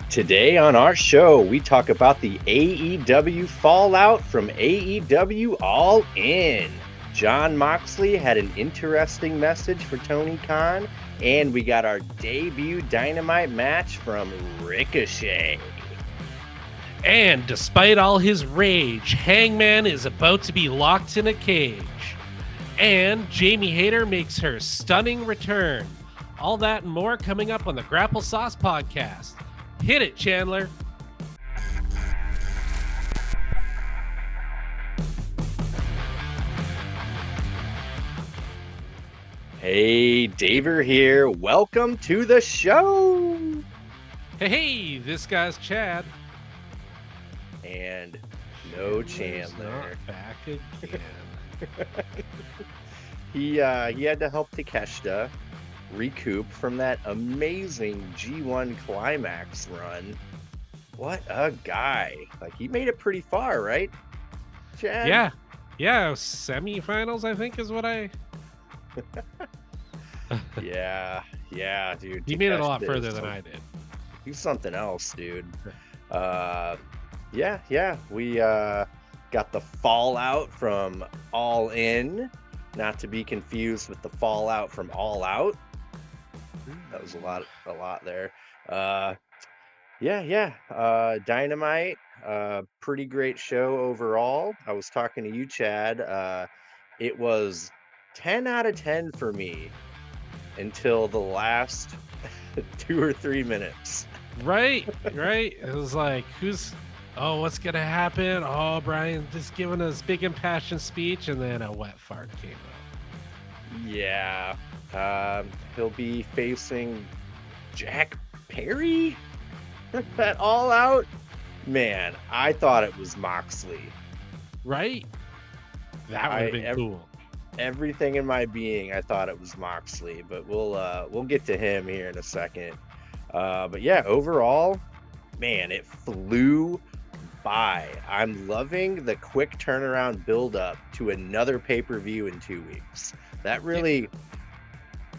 Today on our show, we talk about the AEW fallout from AEW All In. Jon Moxley had an interesting message for Tony Khan, and we got our debut Dynamite match from Ricochet. And despite all his rage, Hangman is about to be locked in a cage. And Jamie Hayter makes her stunning return. All that and more coming up on the Grapple-Sauce podcast. Hit it, Chandler. Hey, Daver here. Welcome to the show. Hey, this guy's Chad. And no Chandler. Not back again. He had to help Takeshita recoup from that amazing G1 Climax run. What a guy. Like, he made it pretty far, right, Chad? Yeah, semifinals, I think, is what I... yeah, dude. He made it a lot Takeshita further than I did. He's something else, dude. Yeah, we got the fallout from All In, not to be confused with the fallout from All Out. That was a lot there. Dynamite, pretty great show overall. I was talking to you, Chad. It was 10 out of 10 for me until the last 2 or 3 minutes. Right. It was like, what's going to happen? Oh, Brian just giving us big impassioned speech, and then a wet fart came out. Yeah. He'll be facing Jack Perry at All Out. Man, I thought it was Moxley. Right? That would have been cool. Everything in my being, I thought it was Moxley, but we'll get to him here in a second. But yeah, overall, man, it flew by. I'm loving the quick turnaround build up to another pay-per-view in 2 weeks. That really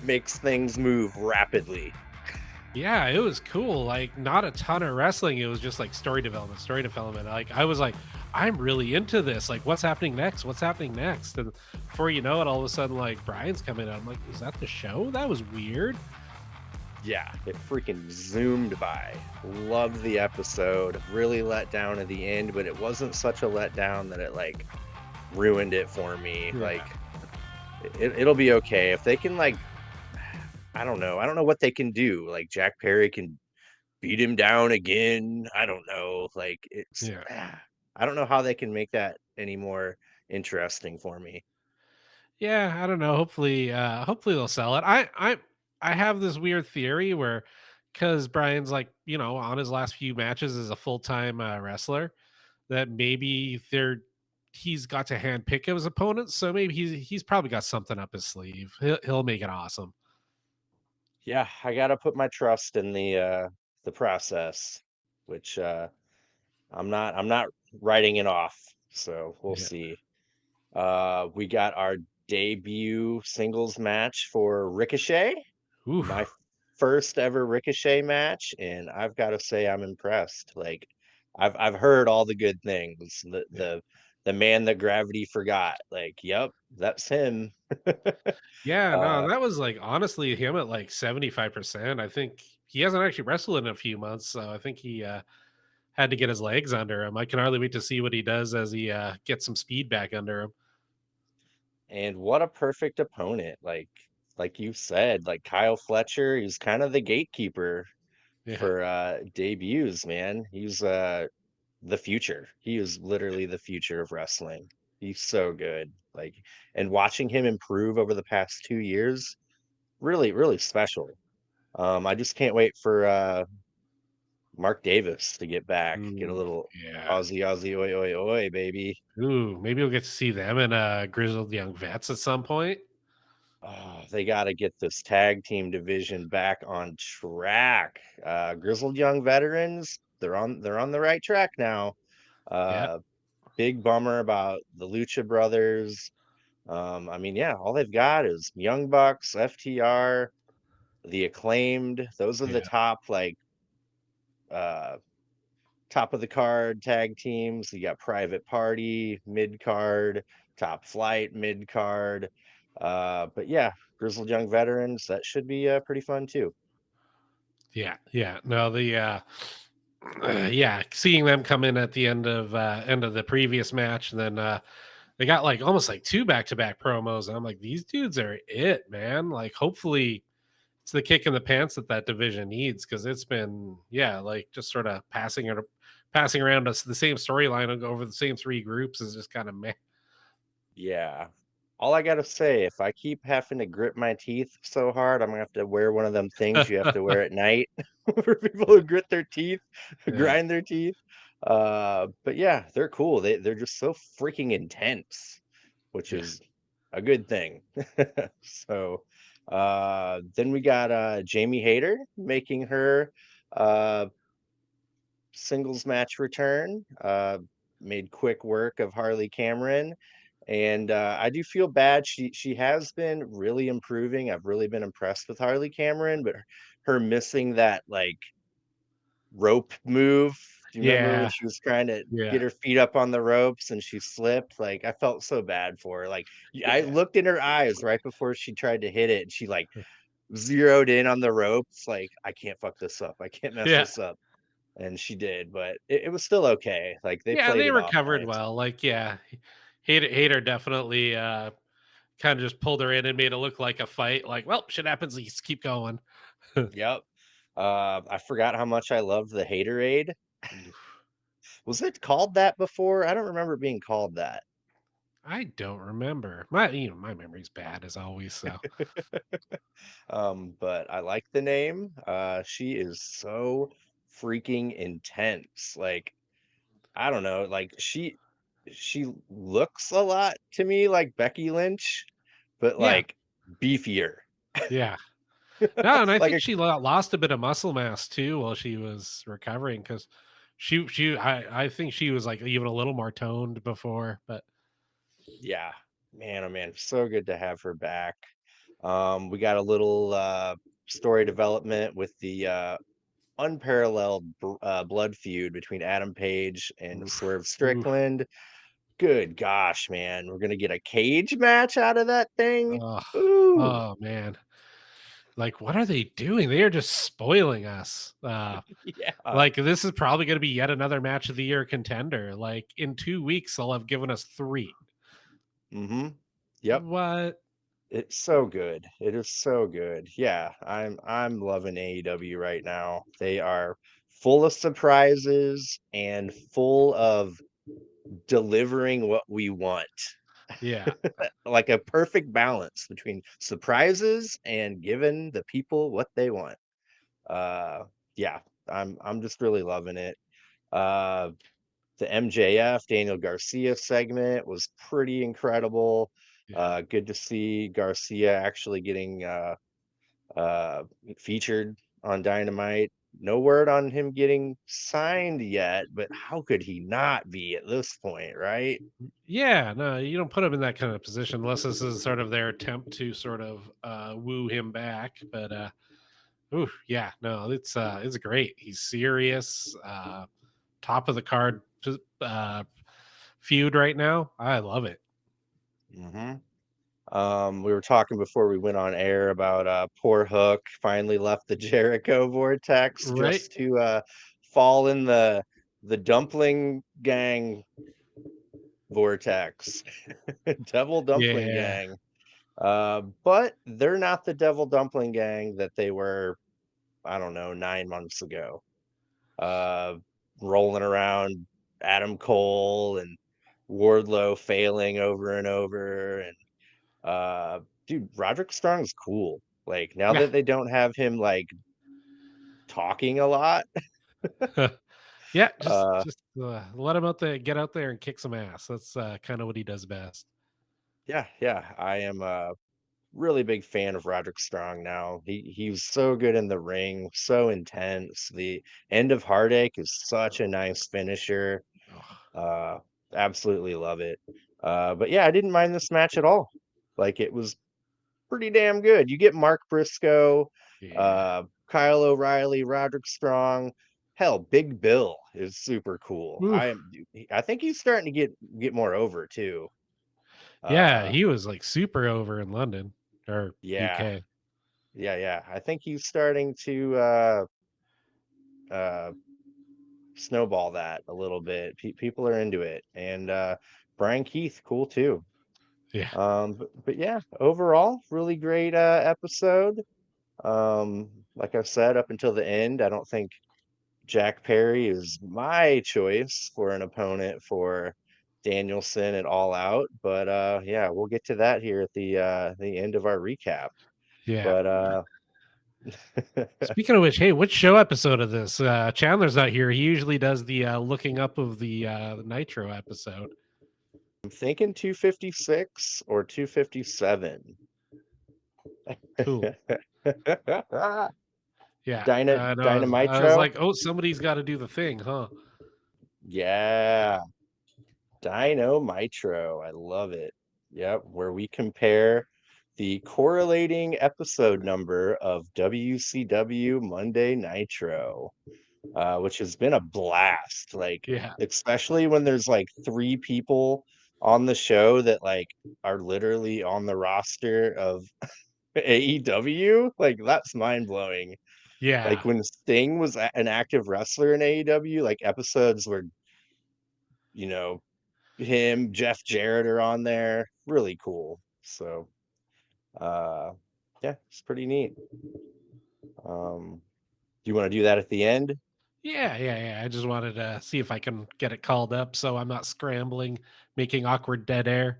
makes things move rapidly. Yeah, it was cool. Like, not a ton of wrestling. It was just like story development. Like, I was like, I'm really into this. Like, what's happening next? And before you know it, all of a sudden, like, Brian's coming out. I'm like, is that the show? That was weird. Yeah, it freaking zoomed by. Loved the episode. Really let down at the end, but it wasn't such a letdown that it like ruined it for me. Yeah. Like, it'll be okay if they can, like, I don't know what they can do. Like, Jack Perry can beat him down again. I don't know. Like, I don't know how they can make that any more interesting for me. Yeah, I don't know. Hopefully they'll sell it. I have this weird theory where, because Brian's like, on his last few matches as a full-time wrestler, that maybe he's got to handpick his opponents. So maybe he's probably got something up his sleeve. He'll make it awesome. Yeah, I gotta put my trust in the process, which I'm not writing it off. So we'll Yeah. see. We got our debut singles match for Ricochet, Ooh. my first ever Ricochet match, and I've got to say I'm impressed. Like, I've heard all the good things. The man that gravity forgot. Like, yep, that's him. Yeah, no, uh, that was like honestly him at like 75%. I think he hasn't actually wrestled in a few months, so I think he had to get his legs under him. I can hardly wait to see what he does as he gets some speed back under him. and what a perfect opponent. Like you said, like Kyle Fletcher, he's kind of the gatekeeper Yeah. for debuts, man. He's the future. He is literally the future of wrestling. He's so good. Like, and watching him improve over the past 2 years, really, really special. I just can't wait for Mark Davis to get back, get a Ooh, little yeah. Aussie, Aussie, oi, oi, oi, baby. Ooh, maybe we'll get to see them in Grizzled Young Vets at some point. Oh, they got to get this tag team division back on track. Grizzled Young Veterans, they're on the right track now. Yeah. Uh, Big bummer about the Lucha Brothers. I mean, yeah, all they've got is Young Bucks, FTR, the Acclaimed. Those are the Yeah. top, like, uh top of the card tag teams. You got Private Party, mid card, Top Flight, mid card. But yeah, Grizzled Young Veterans, that should be pretty fun too. Yeah, yeah. No, the yeah, seeing them come in at the end of the previous match, and then they got like almost like two back-to-back promos, and I'm like, these dudes are it, man. Like, hopefully it's the kick in the pants that that division needs, because it's been, yeah, like just sort of passing around us the same storyline and go over the same three groups is just kind of meh. Yeah. All I gotta say, if I keep having to grip my teeth so hard, I'm gonna have to wear one of them things you have to wear at night for people who grit their teeth, Yeah, grind their teeth. But yeah, they're cool. They're just so freaking intense, which yeah, is a good thing. So then we got Jamie Hayter making her uh singles match return. Made quick work of Harley Cameron, and I do feel bad. She has been really improving. I've really been impressed with Harley Cameron, but her missing that like rope move. Do you remember when yeah, she was trying to yeah, get her feet up on the ropes and she slipped? Like I felt so bad for her. Like I yeah, looked in her eyes right before she tried to hit it, and she like zeroed in on the ropes. Like I can't fuck this up. I can't mess yeah. this up, and she did, but it was still okay. Like they Yeah, played they it off recovered nice. well. Like, yeah, Hater definitely kind of just pulled her in and made it look like a fight. Like, well, shit happens. Let's keep going. Yep. I forgot how much I loved the Haterade. Was it called that before? I don't remember it being called that. I don't remember. My memory's bad as always. So But I like the name. She is so freaking intense. Like, I don't know, like she looks a lot to me like Becky Lynch, but yeah, like beefier. yeah. No, and I Like think a she lost a bit of muscle mass too while she was recovering, because I think she was like even a little more toned before, but yeah, man, oh man, so good to have her back. We got a little story development with the unparalleled blood feud between Adam Page and oof, Swerve oof, Strickland. Good gosh, man, we're gonna get a cage match out of that thing. oh, Ooh, oh man. Like, what are they doing? They are just spoiling us. yeah. Like, this is probably going to be yet another match of the year contender. Like, in 2 weeks, they'll have given us three. Mm-hmm. Yep. What? It's so good. It is so good. Yeah, I'm loving AEW right now. They are full of surprises and full of delivering what we want. Yeah. Like a perfect balance between surprises and giving the people what they want. Uh yeah, I'm just really loving it. Uh the MJF Daniel Garcia segment was pretty incredible. Yeah. Good to see Garcia actually getting uh featured on Dynamite. No word on him getting signed yet, but how could he not be at this point, right? Yeah. No, you don't put him in that kind of position unless this is sort of their attempt to sort of woo him back. But ooh, yeah, no, it's great. He's serious. Top of the card uh feud right now. I love it. hmm we were talking before we went on air about poor Hook finally left the Jericho vortex Right? just to fall in the dumpling gang vortex. Devil dumpling Yeah. gang. But they're not the devil dumpling gang that they were, I don't know, 9 months ago. Uh rolling around Adam Cole and Wardlow failing over and over, and dude, Roderick Strong's cool. Like now Yeah. that they don't have him like talking a lot, Yeah, uh let him out there, get out there and kick some ass. That's kind of what he does best. yeah, yeah, I am a really big fan of Roderick Strong now. He was so good in the ring, so intense. The end of Heartache is such a nice finisher. Oh, Uh Absolutely love it. But yeah, I didn't mind this match at all. Like it was pretty damn good. You get Mark Briscoe, yeah. Kyle O'Reilly, Roderick Strong, Hell, Big Bill is super cool. Ooh, I think he's starting to get more over too. yeah, Uh he was like super over in London or yeah. UK. Yeah, yeah. I think he's starting to uh snowball that a little bit. People are into it. And Brian Keith, cool too. Yeah, But yeah, overall, really great episode. Like I said, up until the end, I don't think Jack Perry is my choice for an opponent for Danielson at All Out. But yeah, we'll get to that here at the end of our recap. yeah. But Speaking of which, hey, which show episode of this? Chandler's not here. He usually does the looking up of the Nitro episode. I'm thinking 256 or 257. Cool. Yeah, I know. I was Dynamitro? like, oh, somebody's got to do the thing, huh? Yeah, Dynamitro. I love it. Yep, where we compare the correlating episode number of WCW Monday Nitro, which has been a blast. Like, Yeah, especially when there's like three people on the show that like are literally on the roster of AEW. Like, that's mind blowing. yeah, Like when Sting was an active wrestler in AEW, like episodes where, you know, him, Jeff Jarrett are on there. Really cool. So uh yeah, it's pretty neat. Do you want to do that at the end? yeah. I just wanted to see if I can get it called up, so I'm not scrambling, making awkward dead air.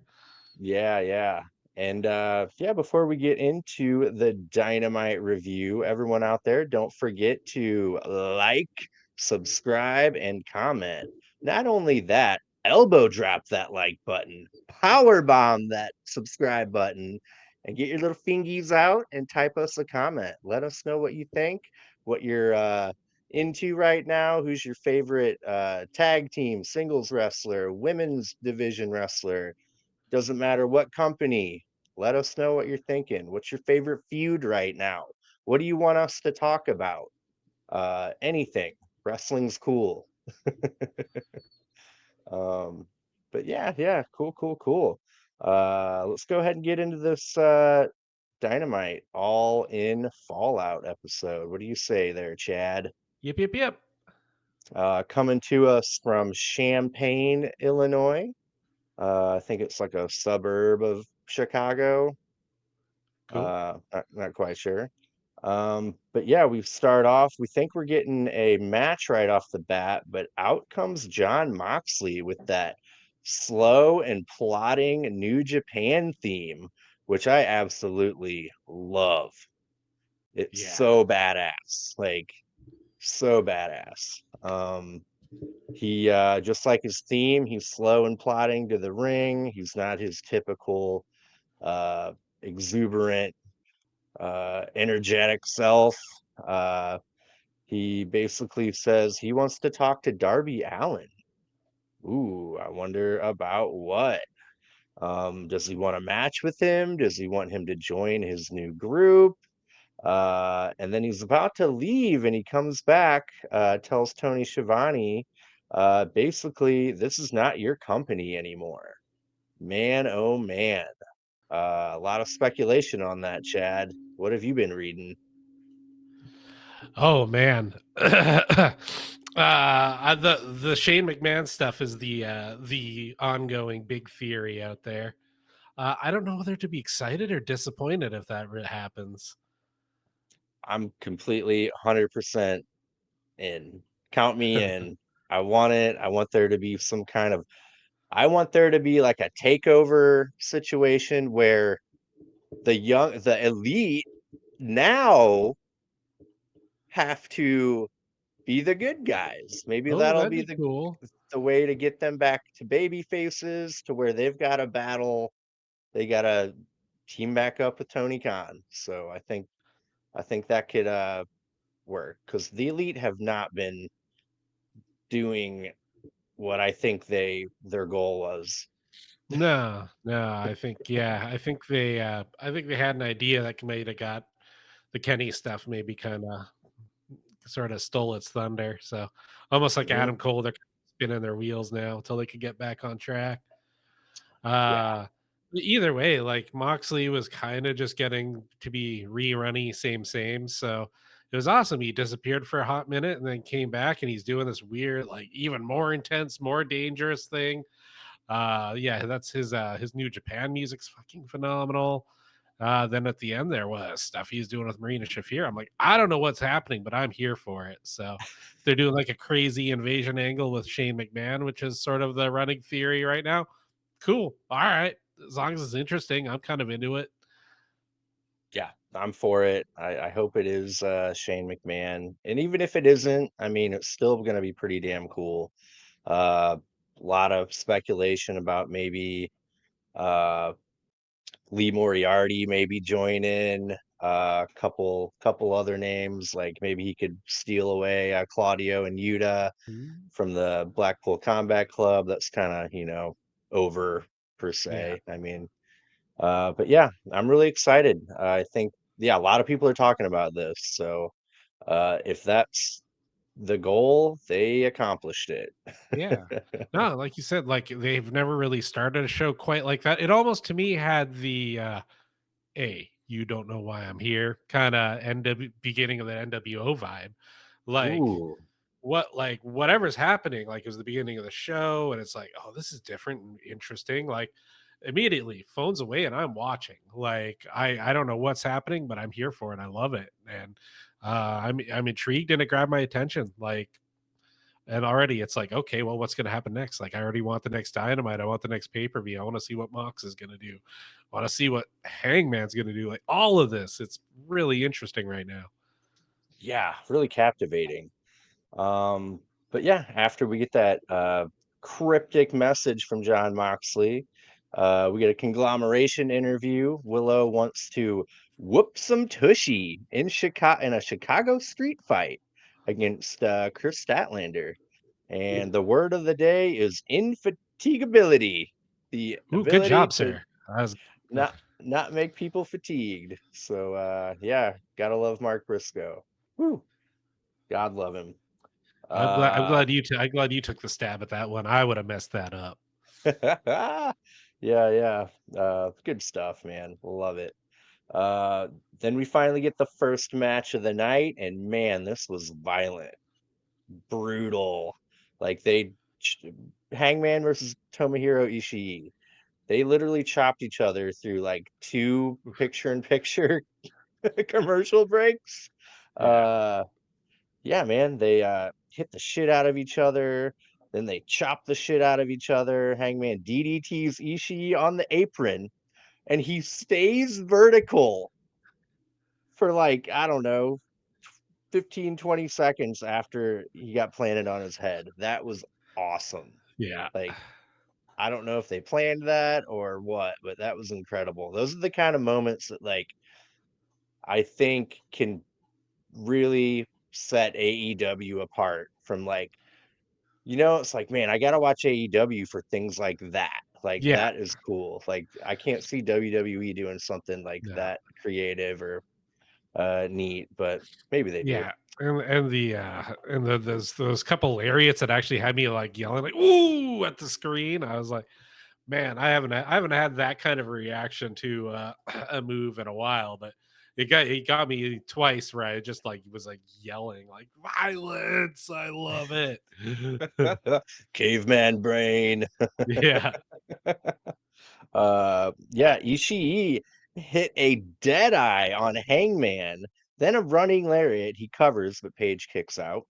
Yeah, yeah. And yeah, before we get into the Dynamite review, everyone out there, don't forget to like, subscribe, and comment. Not only that, elbow drop that like button, power bomb that subscribe button, and get your little fingies out and type us a comment. Let us know what you think, what you're into right now, who's your favorite tag team, singles wrestler, women's division wrestler, doesn't matter what company. Let us know what you're thinking. What's your favorite feud right now? What do you want us to talk about? Anything. Wrestling's cool. Um, but yeah, yeah, cool, cool, cool. Let's go ahead and get into this Dynamite All In Fallout episode. What do you say there, Chad? Yep, yep, yep. Coming to us from Champaign, Illinois. I think it's like a suburb of Chicago. Cool. Not quite sure. But yeah, we start off. We think we're getting a match right off the bat, but out comes John Moxley with that slow and plotting New Japan theme, which I absolutely love. It's Yeah. so badass, like so badass. He just like his theme, he's slow and plotting to the ring. He's not his typical uh exuberant energetic self. Uh, he basically says he wants to talk to Darby Allen. Ooh, I wonder about what. Does he want a match with him? Does he want him to join his new group? And then he's about to leave and he comes back, tells Tony Schiavone, basically, this is not your company anymore. Man, oh man. A lot of speculation on that, Chad. What have you been reading? Oh man. The Shane McMahon stuff is the ongoing big theory out there. I don't know whether to be excited or disappointed if that happens. I'm completely 100% in. Count me in. I want it. I want there to be some kind of I want there to be like a takeover situation where the elite now have to be the good guys. Maybe Oh, that'll that'd be be cool. the way to get them back to baby faces to where they've got to battle. They got to team back up with Tony Khan. So I think that could work because the elite have not been doing what I think their goal was. No, no, I think yeah, I think they had an idea that might have got the Kenny stuff maybe kind of sort of stole its thunder. So almost like Mhm. Adam Cole, they're spinning their wheels now until they could get back on track. Yeah, Uh, Either way, like Moxley was kind of just getting to be rerunny, same. So it was awesome. He disappeared for a hot minute and then came back, and he's doing this weird, like even more intense, more dangerous thing. Yeah, that's his new Japan music's fucking phenomenal. Then at the end there was stuff he's doing with Marina Shafir. I'm like, I don't know what's happening, but I'm here for it. So if they're doing like a crazy invasion angle with Shane McMahon, which is sort of the running theory right now. Cool. All right. As long as it's interesting, I'm kind of into it. yeah, I'm for it. I hope it is Shane McMahon, and even if it isn't, I mean, it's still going to be pretty damn cool. A lot of speculation about maybe uh, Lee Moriarty maybe join in. Couple other names like maybe he could steal away Claudio and Yuta Mm. from the Blackpool Combat Club. That's kind of over per Yeah. se. I mean, but yeah, I'm really excited. I think yeah, a lot of people are talking about this. So if that's the goal, they accomplished it. Yeah. No, like you said, like they've never really started a show quite like that. It almost to me had the you don't know why I'm here kind of beginning of the NWO vibe. Like Ooh, whatever's happening, like it was the beginning of the show, and it's like, oh, this is different and interesting. Like immediately phones away and I'm watching. Like I don't know what's happening, but I'm here for it. I love it. And I'm intrigued and it grabbed my attention. Like and already it's like, okay, well, what's going to happen next? Like, I already want the next Dynamite. I want the next pay per view. I want to see what Mox is going to do. I want to see what Hangman's going to do. Like, all of this. It's really interesting right now. yeah, really captivating. Um, but yeah, after we get that cryptic message from John Moxley, we get a conglomeration interview. Willow wants to whoop some tushy in a Chicago street fight against Chris Statlander. And the word of the day is infatigability, the Ooh, good ability job, to sir. I was, not make people fatigued. So yeah, gotta love Mark Briscoe. Whew, God love him. I'm glad. I'm Uh glad you. I'm glad you took the stab at that one. I would have messed that up. yeah, yeah. Good stuff, man. Love it. Uh then we finally get the first match of the night, and man, this was violent, brutal. Like Hangman versus Tomohiro Ishii. They literally chopped each other through like two Oof. picture-in-picture commercial breaks. Yeah. Uh Yeah, man, they hit the shit out of each other. Then they chop the shit out of each other. Hangman DDTs Ishii on the apron, and he stays vertical for like, I don't know, 15, 20 seconds after he got planted on his head. That was awesome. Yeah. Like, I don't know if they planned that or what, but that was incredible. Those are the kind of moments that like I think can really set AEW apart from like it's like, man, I gotta watch AEW for things like that. Like, Yeah. that is cool. Like, I can't see WWE doing something like No. that creative or neat, but maybe they do. Yeah. And those couple lariats that actually had me like yelling like ooh at the screen. I was like, man, I haven't had that kind of reaction to a move in a while, but it got me twice where I just like was like yelling like violence. I love it. Caveman brain. Yeah. Yeah, Ishii hit a dead eye on Hangman, then a running lariat. He covers, but Page kicks out.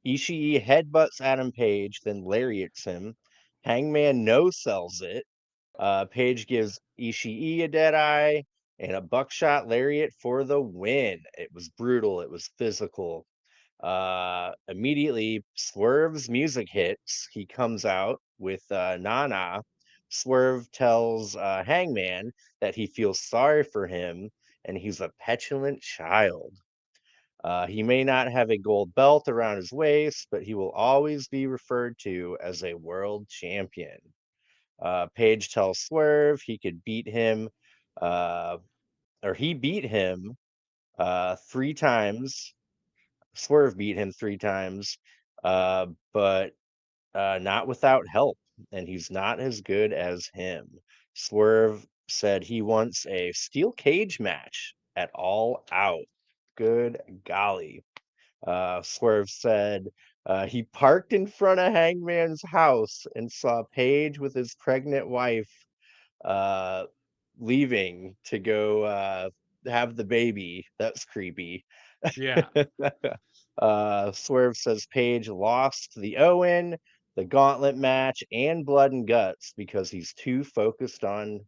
Ishii headbutts Adam Page, then lariats him. Hangman no sells it. Page gives Ishii a dead eye and a buckshot lariat for the win. It was brutal. It was physical. Immediately, Swerve's music hits. He comes out with Nana. Swerve tells Hangman that he feels sorry for him and he's a petulant child. He may not have a gold belt around his waist, but he will always be referred to as a world champion. Page tells Swerve he could beat him, uh, or he beat him 3 times Swerve beat him 3 times, but not without help, and he's not as good as him. Swerve said he wants a steel cage match at All Out. Good golly. Swerve said he parked in front of Hangman's house and saw Paige with his pregnant wife uh, leaving to go have the baby. That's creepy. Yeah. Swerve says Page lost the Owen, the gauntlet match, and blood and guts because he's too focused on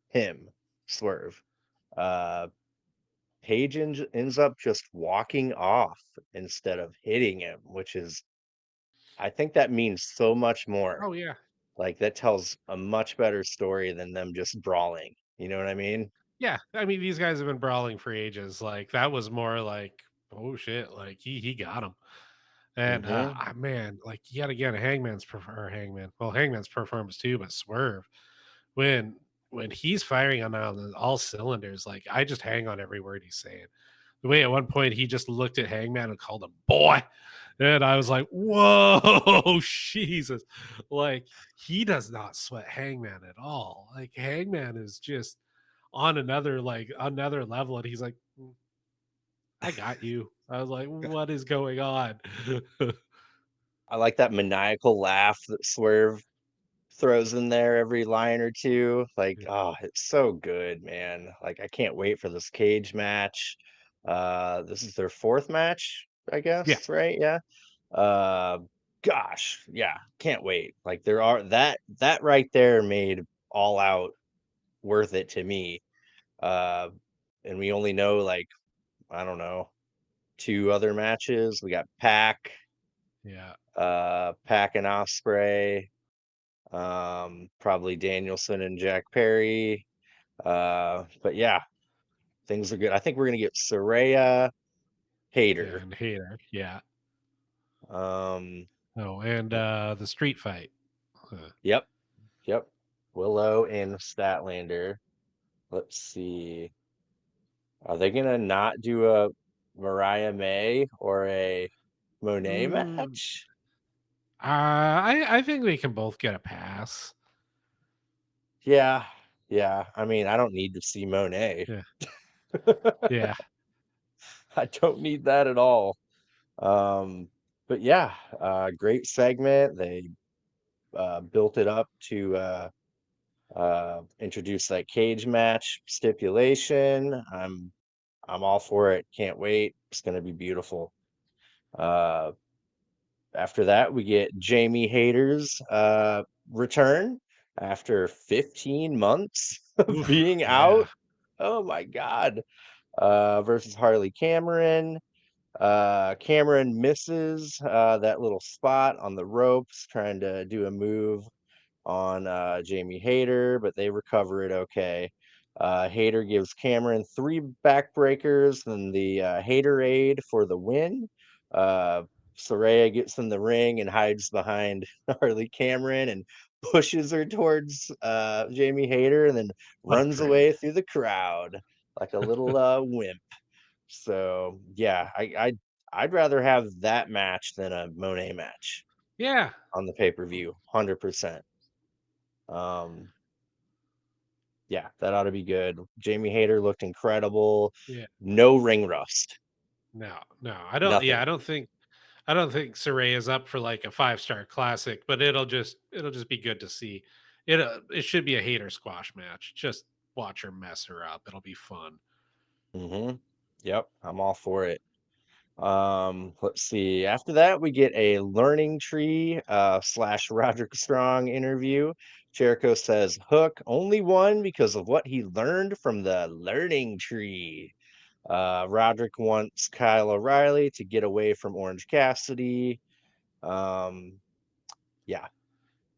him, Swerve. Uh, Page ends up just walking off instead of hitting him, which is, I think that means so much more. Oh yeah. Like, that tells a much better story than them just brawling. You know what I mean? Yeah. I mean, these guys have been brawling for ages. Like that was more like, oh shit, like he got him. And Hmm. man, like yet again, Hangman's performance too, but Swerve when he's firing on all cylinders, like I just hang on every word he's saying. The way at one point he just looked at Hangman and called him boy. And I was like, whoa, Jesus. Like he does not sweat Hangman at all. Like Hangman is just on another level. And he's like, "Mm, I got you." I was like, what is going on? I like that maniacal laugh that Swerve throws in there every line or two. Like, Yeah. oh, it's so good, man. Like, I can't wait for this cage match. This is their fourth match, I Yeah. guess, right? Yeah. Uh, gosh, yeah, can't wait. Like, there are that right there made All Out worth it to me. Uh, and we only know like, I don't know, two other matches. We got Yeah. Pac and Osprey, probably Danielson and Jack Perry. But yeah, things are good. I think we're gonna get Soraya Yeah. Hater. And Hater. Yeah. Um, Oh, and the street fight. yep, yep. Willow and Statlander. Let's see. Are they gonna not do a Mariah May or a Monet Mm, match? I think they can both get a pass. Yeah, yeah. I mean, I don't need to see Monet. Yeah. Yeah. I don't need that at all. Um, but yeah, great segment. They built it up to introduce that cage match stipulation. I'm all for it. Can't wait. It's gonna be beautiful. Uh, After that, we get Jamie Hayter's return after 15 months of Oof. being Yeah. out. Oh my God. Versus Harley Cameron. Cameron misses that little spot on the ropes, trying to do a move on Jamie Hayter, but they recover it okay. Hayter gives Cameron three backbreakers and the Hayterade for the win. Uh, Soraya gets in the ring and hides behind Harley Cameron and pushes her towards Jamie Hayter and then What a runs prude. away through the crowd like a little wimp. So yeah, I'd rather have that match than a Monet match Yeah. on the pay-per-view, 100%. Um, yeah, that ought to be good. Jamie Hayter looked incredible. Yeah. No ring rust. No, no. I don't yeah, Nothing. I don't think Saray is up for like a five-star classic, but it'll just be good to see. It should be a hater squash match. Just watch her mess her up. It'll be fun. Mhm. Yep, I'm all for it. Let's see. After that, we get a learning tree slash Roderick Strong interview. Jericho says Hook only won because of what he learned from the learning tree. Roderick wants Kyle O'Reilly to get away from Orange Cassidy. Um, yeah.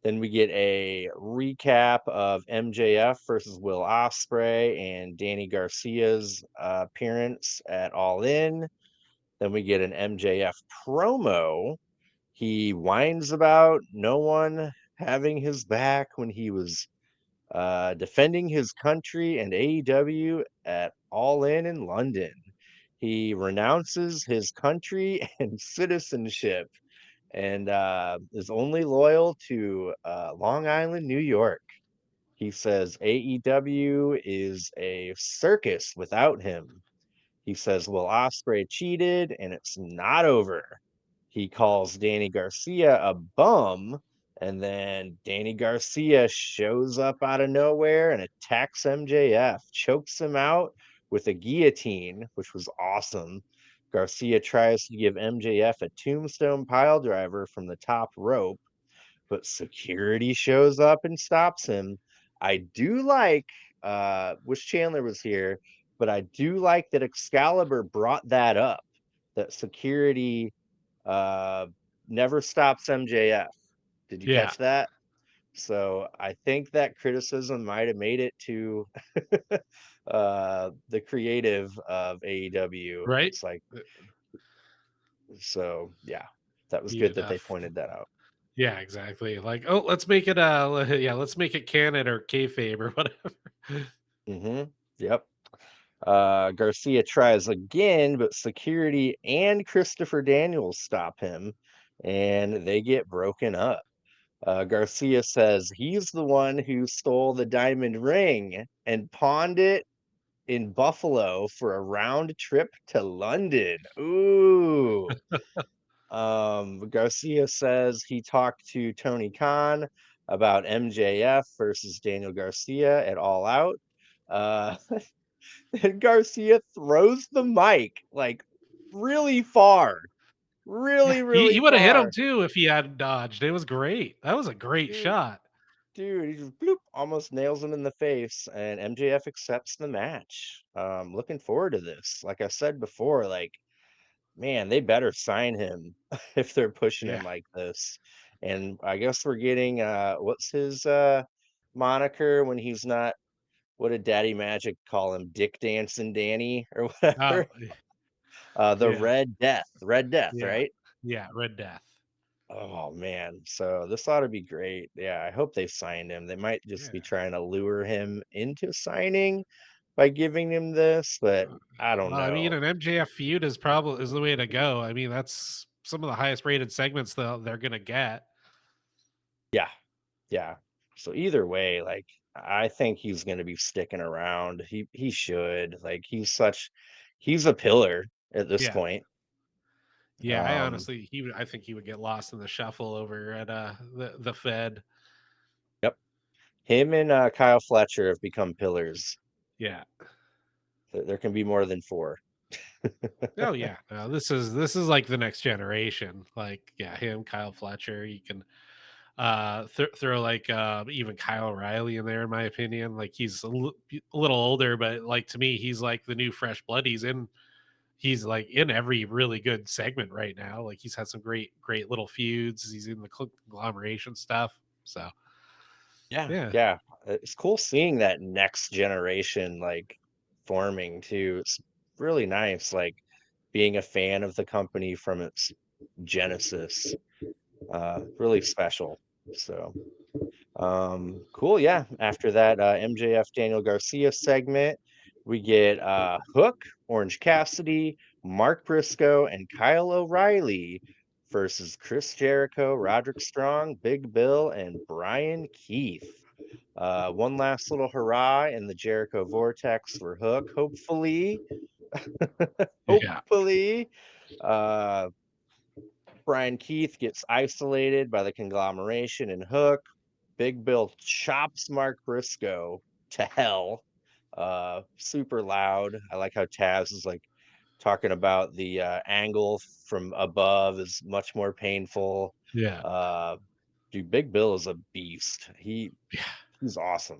Then we get a recap of MJF versus Will Ospreay and Danny Garcia's appearance at All In. Then we get an MJF promo. He whines about no one having his back when he was defending his country and AEW at All In London. He renounces his country and citizenship and is only loyal to Long Island, New York. He says AEW is a circus without him. He says, well, Osprey cheated and it's not over. He calls Danny Garcia a bum, and then Danny Garcia shows up out of nowhere and attacks MJF, chokes him out with a guillotine, which was awesome. Garcia tries to give MJF a tombstone pile driver from the top rope, but security shows up and stops him. I do like wish Chandler was here, but I do like that Excalibur brought that up, that security uh never stops MJF. Did you Yeah, catch that? So I think that criticism might have made it to the creative of AEW. right. It's like, so yeah, that was good He'd that they pointed that out. yeah, exactly. Like, oh, let's make it yeah, let's make it canon or kayfabe or whatever. Yep. Garcia tries again, but security and Christopher Daniels stop him and they get broken up. Garcia says he's the one who stole the diamond ring and pawned it in Buffalo for a round trip to London. Ooh. Garcia says he talked to Tony Khan about MJF versus Daniel Garcia at All Out. Uh, and Garcia throws the mic like really far, Yeah, really, he really would have hit him far. too if he hadn't dodged. It was great. That was a great Dude, shot. dude, he just bloop, almost nails him in the face, and MJF accepts the match. Looking forward to this. Like I said before, like, man, they better sign him if they're pushing Yeah. him like this. And I guess we're getting what's his moniker when he's not, what did Daddy Magic call him? Dick Dancing Danny or Oh, whatever. The yeah, Red Death. Red Death, yeah, right? yeah. Red Death. Oh man. So this ought to be great. Yeah, I hope they signed him. They might just be Yeah. trying to lure him into signing by giving him this, but I don't Well, I mean, know. an MJF feud is probably is the way to go. I mean, that's some of the highest rated segments they're gonna get. Yeah, yeah. So either way, like I think he's going to be sticking around. He should. Like he's a pillar at this Yeah. point. Yeah, I Um honestly I think he would get lost in the shuffle over at the Fed. yep. Him and Kyle Fletcher have become pillars. Yeah. There can be more than four. Oh yeah. No, this is like the next generation. Like yeah, him, Kyle Fletcher. You can throw like even Kyle O'Reilly in there in my opinion. Like he's a little older, but like to me, he's like the new fresh blood. He's like in every really good segment right now. Like he's had some great little feuds. He's in the conglomeration stuff. So Yeah, yeah, yeah. It's cool seeing that next generation like forming too. It's really nice, like being a fan of the company from its genesis. Really special. So cool, yeah. After that MJF Daniel Garcia segment, we get Hook, Orange Cassidy, Mark Briscoe, and Kyle O'Reilly versus Chris Jericho, Roderick Strong, Big Bill, and Brian Keith. One last little hurrah in the Jericho Vortex for Hook. Hopefully, yeah, hopefully, uh, Brian Keith gets isolated by the conglomeration and Hook. Big Bill chops Mark Briscoe to hell. Super loud. I like how Taz is like talking about the angle from above is much more painful. yeah, Uh, dude, Big Bill is a beast. yeah. He's awesome.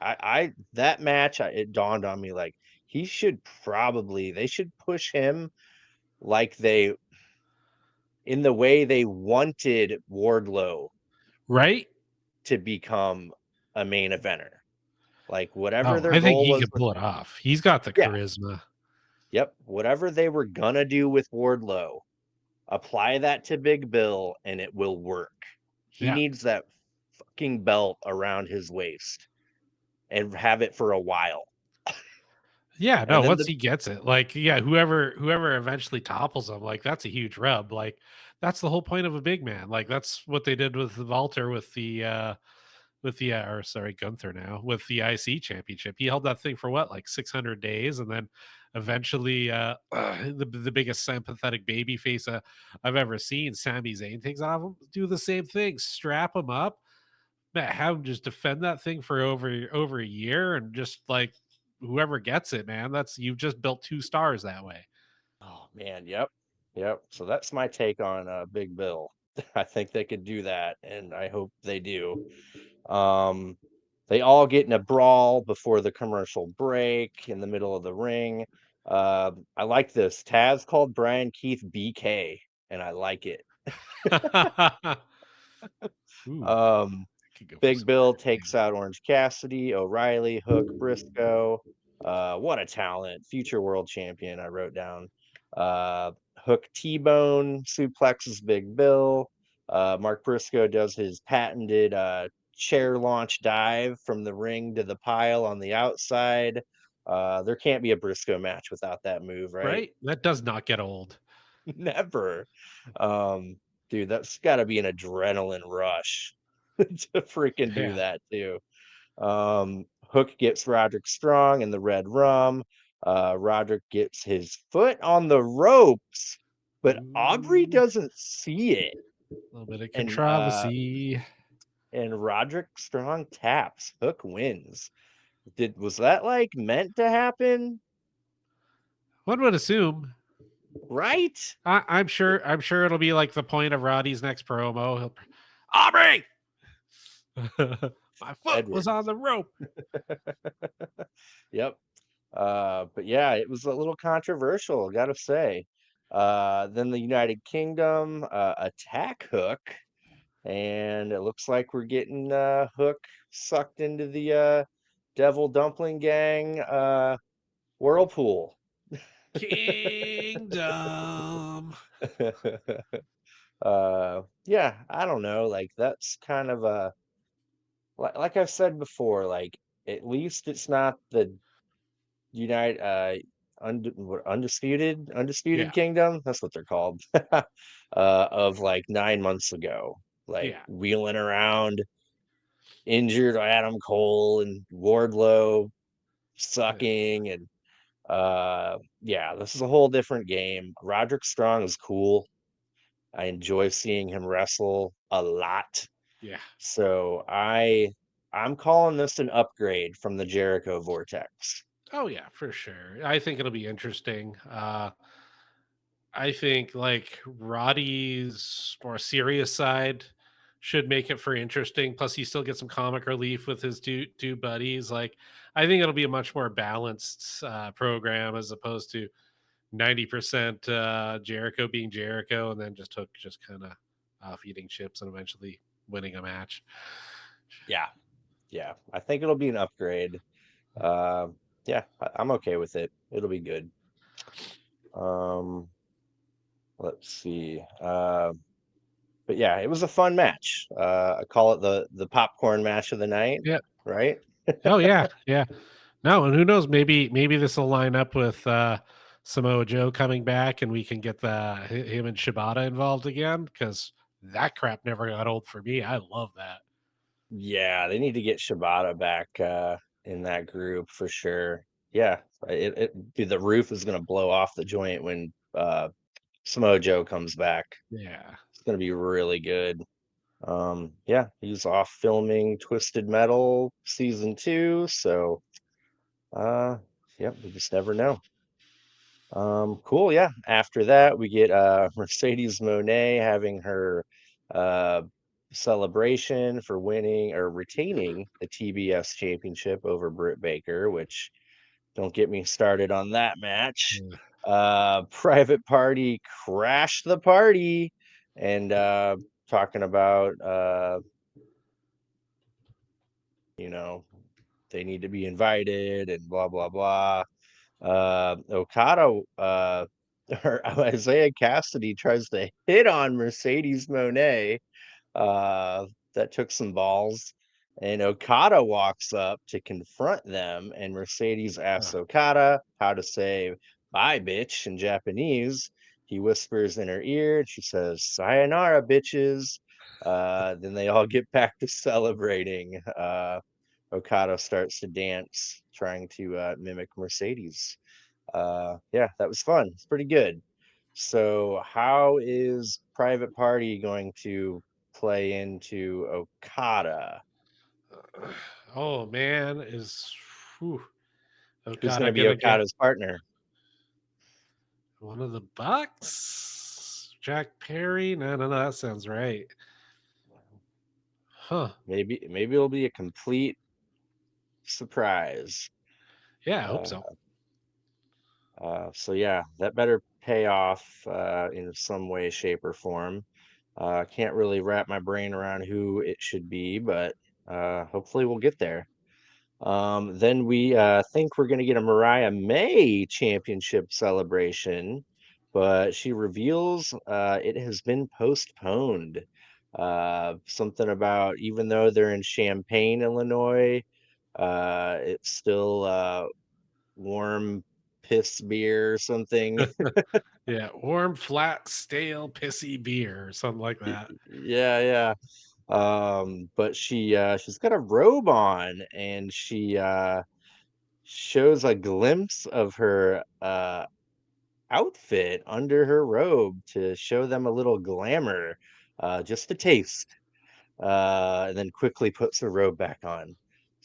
I that match, it dawned on me like he should probably they should push him like they in the way they wanted Wardlow Right? to become a main eventer. Like whatever Oh, their I think goal he was could with, pull it off. He's got the yeah, charisma. yep, whatever they were gonna do with Wardlow, apply that to Big Bill and it will work. He Yeah. needs that fucking belt around his waist and have it for a while. Yeah, no, And then once the he gets it, like, yeah, whoever eventually topples him, like, that's a huge rub, like, that's the whole point of a big man, like, that's what they did with Walter with the, or sorry, Gunther now, with the IC championship. He held that thing for what, like 600 days, and then eventually, the biggest sympathetic baby face, I've ever seen, Sami Zayn takes off him, do the same thing, strap him up, man, have him just defend that thing for over a year, and just like whoever gets it, man, that's you've just built 2 stars that way. oh man, yep. Yep. So that's my take on Big Bill. I think they could do that, and I hope they do. Um, they all get in a brawl before the commercial break in the middle of the ring. I like this. Taz called Brian Keith BK, and I like it. Ooh, Um, I could go for Big some Bill creative takes things. out Orange Cassidy, O'Reilly, Hook, Briscoe. What a talent. Future world champion, I wrote down. Hook T-Bone suplexes Big Bill. Mark Briscoe does his patented chair launch dive from the ring to the pile on the outside. There can't be a Briscoe match without that move, right? Right? That does not get old. Never. Um, dude, that's got to be an adrenaline rush to freaking do Yeah. that too. Hook gets Roderick Strong in the red rum. Roderick gets his foot on the ropes, but Aubrey Ooh, doesn't see it. a little bit of And controversy. Roderick Strong taps. Hook wins. Was that like meant to happen? One would assume. Right? I'm sure it'll be like the point of Roddy's next promo. Aubrey, my foot was on Edwards. the rope. Yep. But yeah, it was a little controversial, gotta say. Then the United Kingdom attack Hook, and it looks like we're getting Hook sucked into the Devil Dumpling Gang whirlpool. Kingdom. Yeah, I don't know. Like that's kind of a like I've said before. Like at least it's not the United Yeah, undisputed kingdom. That's what they're called. Of like 9 months ago, like yeah, wheeling around injured Adam Cole and Wardlow yeah, sucking and yeah, this is a whole different game. Roderick Strong is cool. I enjoy seeing him wrestle a lot. yeah. So I'm calling this an upgrade from the Jericho Vortex. Oh yeah, for sure. I think it'll be interesting. I think like Roddy's more serious side should make it for interesting. Plus, he still gets some comic relief with his two buddies. Like, I think it'll be a much more balanced program as opposed to 90% Jericho being Jericho and then just Hook just kind of off eating chips and eventually winning a match. Yeah, yeah. I think it'll be an upgrade. Uh, yeah, I'm okay with it. It'll be good. Um, let's see. But yeah, it was a fun match. I call it the popcorn match of the night, Yeah. right? Oh yeah. Yeah. No, and who knows? Maybe this will line up with Samoa Joe coming back, and we can get him and Shibata involved again because that crap never got old for me. I love that. Yeah, they need to get Shibata back in that group for sure. Yeah, dude, the roof is gonna blow off the joint when Samoa Joe comes back. Yeah, It's gonna be really good. Yeah, he's off filming Twisted Metal season 2, so uh yep, we just never know. Cool, yeah. After that, we get Mercedes Monet having her uh celebration for winning or retaining the TBS championship over Britt Baker, which don't get me started on that match. yeah, Private Party crashed the party and talking about you know, they need to be invited and blah blah blah. Okada or Isaiah Cassidy tries to hit on Mercedes Monet. Uh, that took some balls. And Okada walks up to confront them, and Mercedes asks Huh. Okada how to say bye, bitch, in Japanese. He whispers in her ear, and she says, Sayonara, bitches. Then they all get back to celebrating. Okada starts to dance, trying to mimic Mercedes. Yeah, that was fun. It's pretty good. So, how is Private Party going to play into Okada? Oh man, whew, Who's going Okada to be gonna get Okada's partner? one of the Bucks? Jack Perry? No, no, no, that sounds right. Huh. Maybe it'll be a complete surprise. Yeah, I hope Uh, so. so yeah, that better pay off in some way, shape, or form. Can't really wrap my brain around who it should be, but hopefully we'll get there. Then we think we're going to get a Mariah May championship celebration, but she reveals it has been postponed. Something about even though they're in Champaign, Illinois, it's still warm piss beer or something. Yeah, warm, flat, stale, pissy beer or something like that. Yeah, yeah. But she's got a robe on, and she shows a glimpse of her outfit under her robe to show them a little glamour, just a taste, and then quickly puts her robe back on.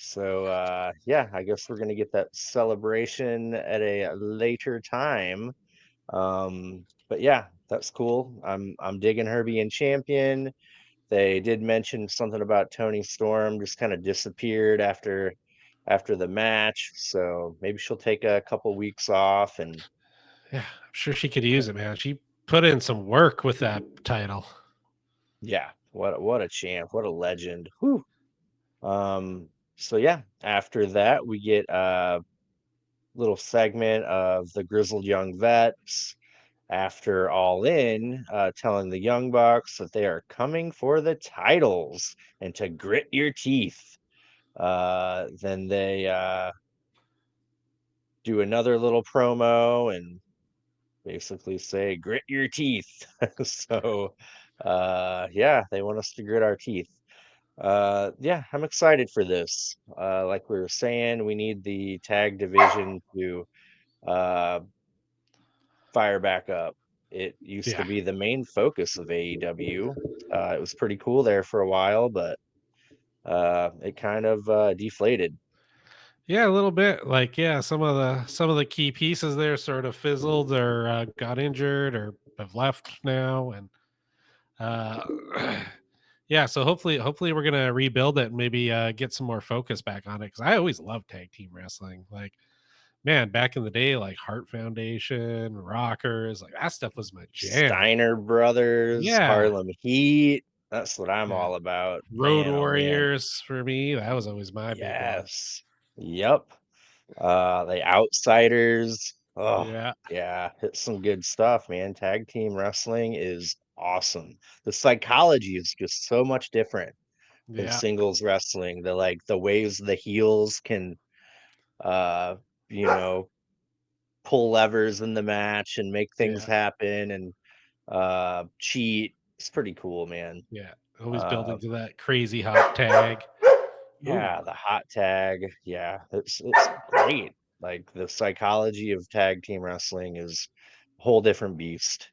So yeah, I guess we're gonna get that celebration at a later time. But yeah, that's cool. I'm digging her being champion. They did mention something about Tony Storm just kind of disappeared after the match, so maybe she'll take a couple weeks off and Yeah, I'm sure she could use it, man. She put in some work with that title. yeah, what a champ, what a legend. Whew. So yeah, after that we get a little segment of the grizzled young vets after All In, telling the Young Bucks that they are coming for the titles and to grit your teeth. Then they do another little promo and basically say grit your teeth. So yeah, they want us to grit our teeth. Yeah, I'm excited for this. Like we were saying, we need the tag division to uh fire back up. It used to Yeah. be the main focus of AEW. It was pretty cool there for a while, but it kind of deflated. Yeah, a little bit. Like, yeah, some of the key pieces there sort of fizzled or got injured or have left now, and uh, yeah. So hopefully we're gonna rebuild it and maybe get some more focus back on it because I always loved tag team wrestling. Like, man, back in the day, like Heart Foundation, Rockers, like that stuff was my jam. Steiner Brothers, Yeah, Harlem Heat. That's what I'm yeah. all about. Road Man, oh man. Warriors for me, that was always my big one. Yes. Yep. The Outsiders. Oh, Yeah, yeah. It's some good stuff, man. Tag team wrestling is awesome. The psychology is just so much different than yeah, singles wrestling. The ways the heels can uh you know pull levers in the match and make things yeah, happen and cheat. It's pretty cool, man. yeah. Always Uh building to that crazy hot tag. Ooh, yeah, the hot tag. Yeah, it's great. Like the psychology of tag team wrestling is a whole different beast.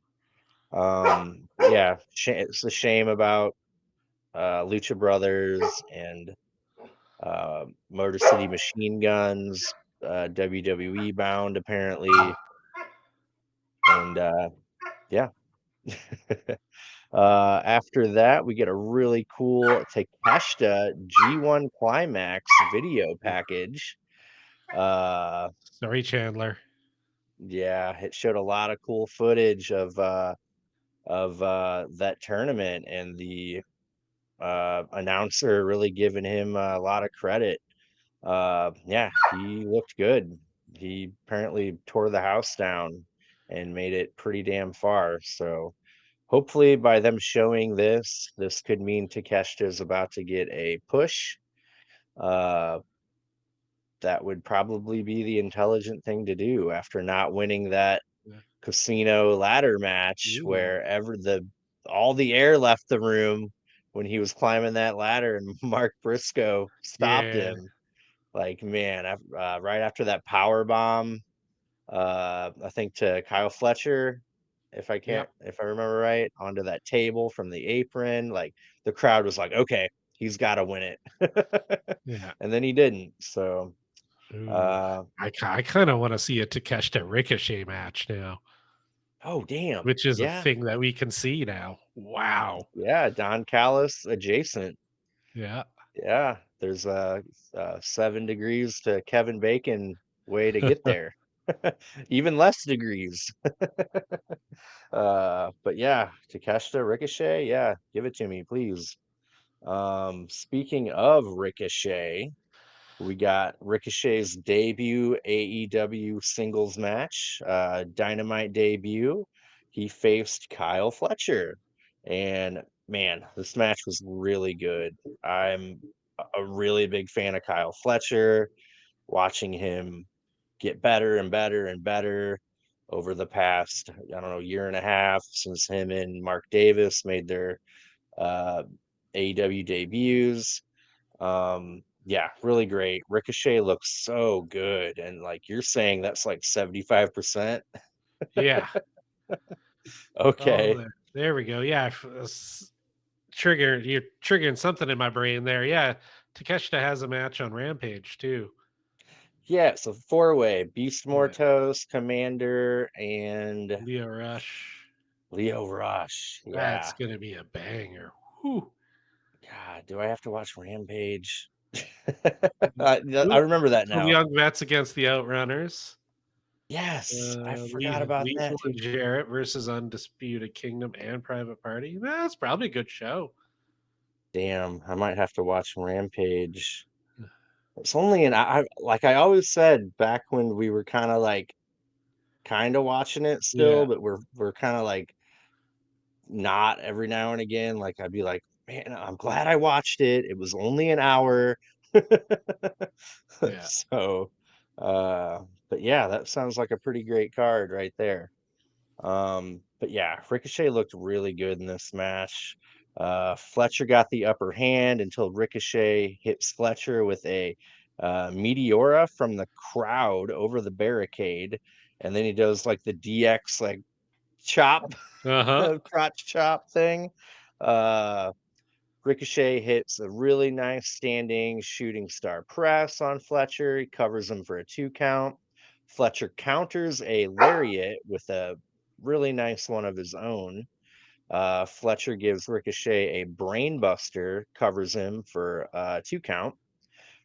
Yeah, it's a shame about Lucha Brothers and Motor City Machine Guns, WWE bound apparently, and yeah. After that, we get a really cool Takeshita G1 Climax video package. Uh, sorry, Chandler. yeah, it showed a lot of cool footage of that tournament and the announcer really giving him a lot of credit. Yeah, he looked good. He apparently tore the house down and made it pretty damn far. So hopefully by them showing this, this could mean Takeshita is about to get a push. Uh, that would probably be the intelligent thing to do after not winning that Yeah. casino ladder match Ooh. where ever the all the air left the room when he was climbing that ladder and Mark Briscoe stopped Yeah. him. Like, man, right after that power bomb, I think to Kyle Fletcher, Yep. if I remember right, onto that table from the apron, like the crowd was like, okay, he's got to win it. Yeah. And then he didn't. So, Ooh. uh, I kinda wanna see a Takeshita Ricochet match now, oh, damn. which is a Yeah. thing that we can see now. Wow. Yeah. Don Callis adjacent. Yeah. Yeah, there's a, 7 degrees to Kevin Bacon way to get there. Even less degrees. But yeah, Takeshita, Ricochet, yeah, give it to me, please. Speaking of Ricochet, we got Ricochet's debut AEW singles match, Dynamite debut. He faced Kyle Fletcher. And man, this match was really good. I'm a really big fan of Kyle Fletcher, watching him get better and better and better over the past, I don't know, year and a half since him and Mark Davis made their uh, AEW debuts. Yeah, really great. Ricochet looks so good, and like you're saying, that's like 75%. Yeah. Oh, Okay. there we go. Yeah, you're triggering something in my brain there. Yeah, Takeshita has a match on Rampage too. Yeah, so four-way, Beast Yeah, Mortos, Commander, and Leo Rush. Leo Rush. That's Yeah. gonna be a banger. Whew. God, do I have to watch Rampage? Mm, I ooh, remember that some now. young vets against the Outrunners. Yes, I forgot about that Lethal too. and Jarrett versus Undisputed Kingdom and Private Party. That's probably a good show. Damn, I might have to watch Rampage. It's only like I always said back when we were kinda like kinda watching it still, Yeah, but we're kinda like not every now and again. Like I'd be like, man, I'm glad I watched it. It was only an hour. yeah, So uh but yeah, that sounds like a pretty great card right there. But yeah, Ricochet looked really good in this match. Fletcher got the upper hand until Ricochet hits Fletcher with a Meteora from the crowd over the barricade. And then he does like the DX like chop, uh-huh. crotch chop thing. Uh, Ricochet hits a really nice standing shooting star press on Fletcher. He covers him for a 2 count. Fletcher counters a lariat with a really nice one of his own. Fletcher gives Ricochet a brainbuster, covers him for a 2 count.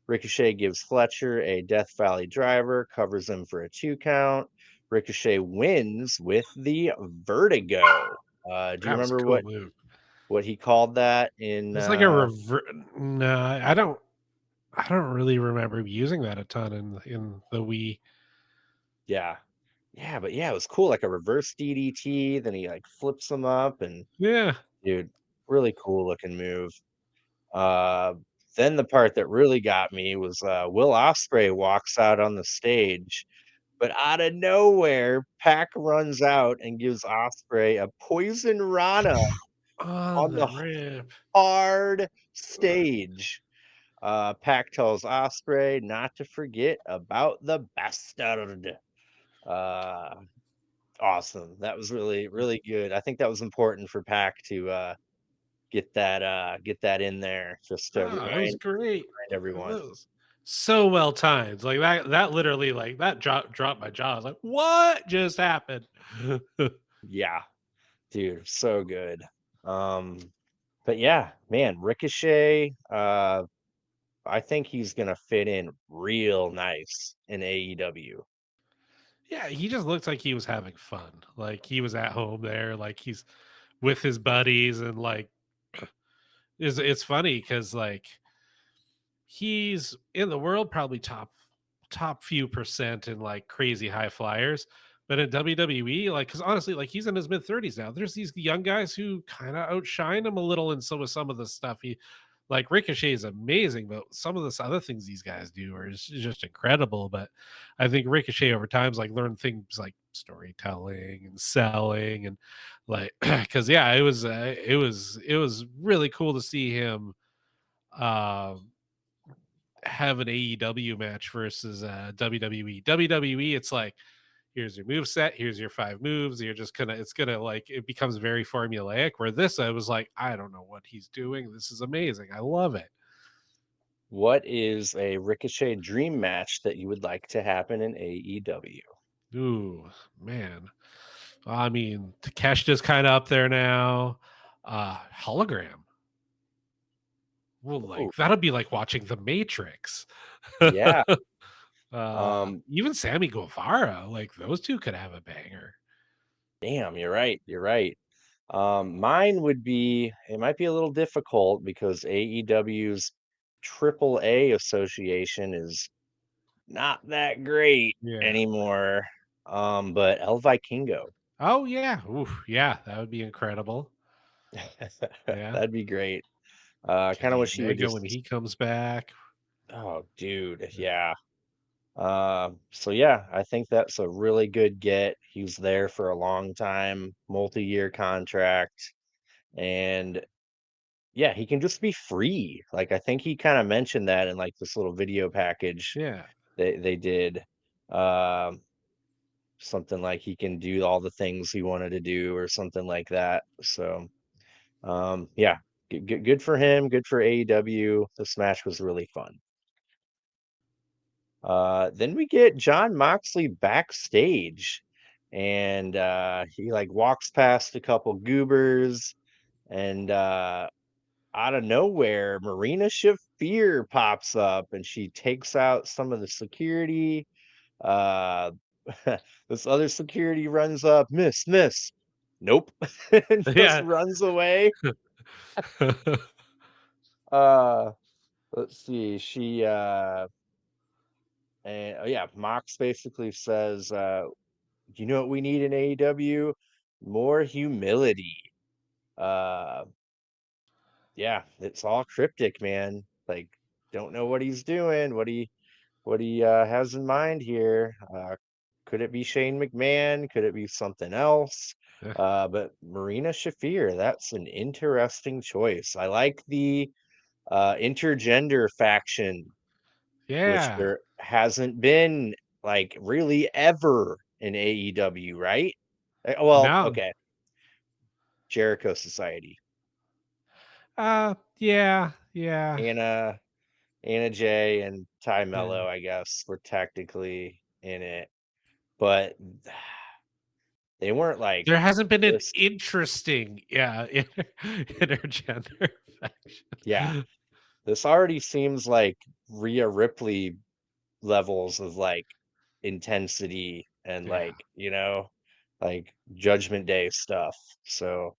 Ricochet gives Fletcher a Death Valley driver, covers him for a 2 count. Ricochet wins with the vertigo. Do you That was a remember cool move. what he called that in It's like a no, I don't really remember using that a ton in the Wii. yeah. Yeah, but yeah, it was cool, like a reverse DDT, then he like flips him up and Yeah. dude, really cool looking move. Uh then the part that really got me was Will Ospreay walks out on the stage, but out of nowhere, Pac runs out and gives Ospreay a poison rana On on the the rip. hard stage. Pac tells Ospreay not to forget about the bastard. Uh Awesome. That was really, really good. I think that was important for Pac to, get that in there just to Oh, that was great. That everyone. was so well timed. Like that literally like that dropped my jaw. I was like, "What just happened?" Yeah, dude, so good. Um, but yeah, man, Ricochet, I think he's gonna fit in real nice in AEW. Yeah, he just looked like he was having fun. Like he was at home there, like he's with his buddies and like it's funny because like he's in the world probably top few percent in like crazy high flyers. But in WWE, like, because honestly, like he's in his mid 30s now. There's these young guys who kind of outshine him a little in some of the stuff. He Like Ricochet is amazing, but some of the other things these guys do are just incredible. But I think Ricochet over time's like learned things like storytelling and selling and like because yeah, it was really cool to see him have an AEW match versus WWE. WWE, it's like here's your move set, here's your five moves. You're just gonna it's gonna like it becomes very formulaic. Where this I was like, I don't know what he's doing. This is amazing. I love it. What is a Ricochet dream match that you would like to happen in AEW? Ooh, man. I mean, Takeshita's kind of up there now. Hologram. Well, Oh, like that'll be like watching The Matrix. yeah. Um, Even Sammy Guevara, like those two could have a banger. damn, you're right. You're right. Mine would be, it might be a little difficult because AEW's AAA association is not that great Yeah. anymore. But El Vikingo, Oh yeah. Ooh, yeah, that would be incredible. Yeah. that'd be great. Kind of Kenny wish he would Omega when just, he comes back. oh, dude, Yeah. yeah. So yeah, I think that's a really good get. He was there for a long time, multi-year contract, and yeah, he can just be free. Like I think he kind of mentioned that in like this little video package Yeah. they did. Um, something like he can do all the things he wanted to do or something like that. So yeah, good for him. Good for AEW. This match was really fun. Then we get John Moxley backstage, and he like walks past a couple goobers, and out of nowhere, Marina Shafir pops up, and she takes out some of the security. Uh, this other security runs up, miss, nope, and just Yeah. runs away. Uh, let's see, and oh yeah, Mox basically says, you know what we need in AEW? More humility. Uh, yeah, it's all cryptic, man. Like, don't know what he's doing, what he has in mind here. Could it be Shane McMahon? Could it be something else? But Marina Shafir, that's an interesting choice. I like the intergender faction, which Yeah. there hasn't been like really ever in AEW, right? Well, No. okay, Jericho Society. Yeah. Yeah. Anna Anna Jay and Ty Yeah. Mello, I guess, were technically in it, but they weren't like There hasn't been an this. interesting, yeah, intergender Yeah, faction. this already seems like Rhea Ripley levels of like intensity and Yeah. like, like Judgment Day stuff. So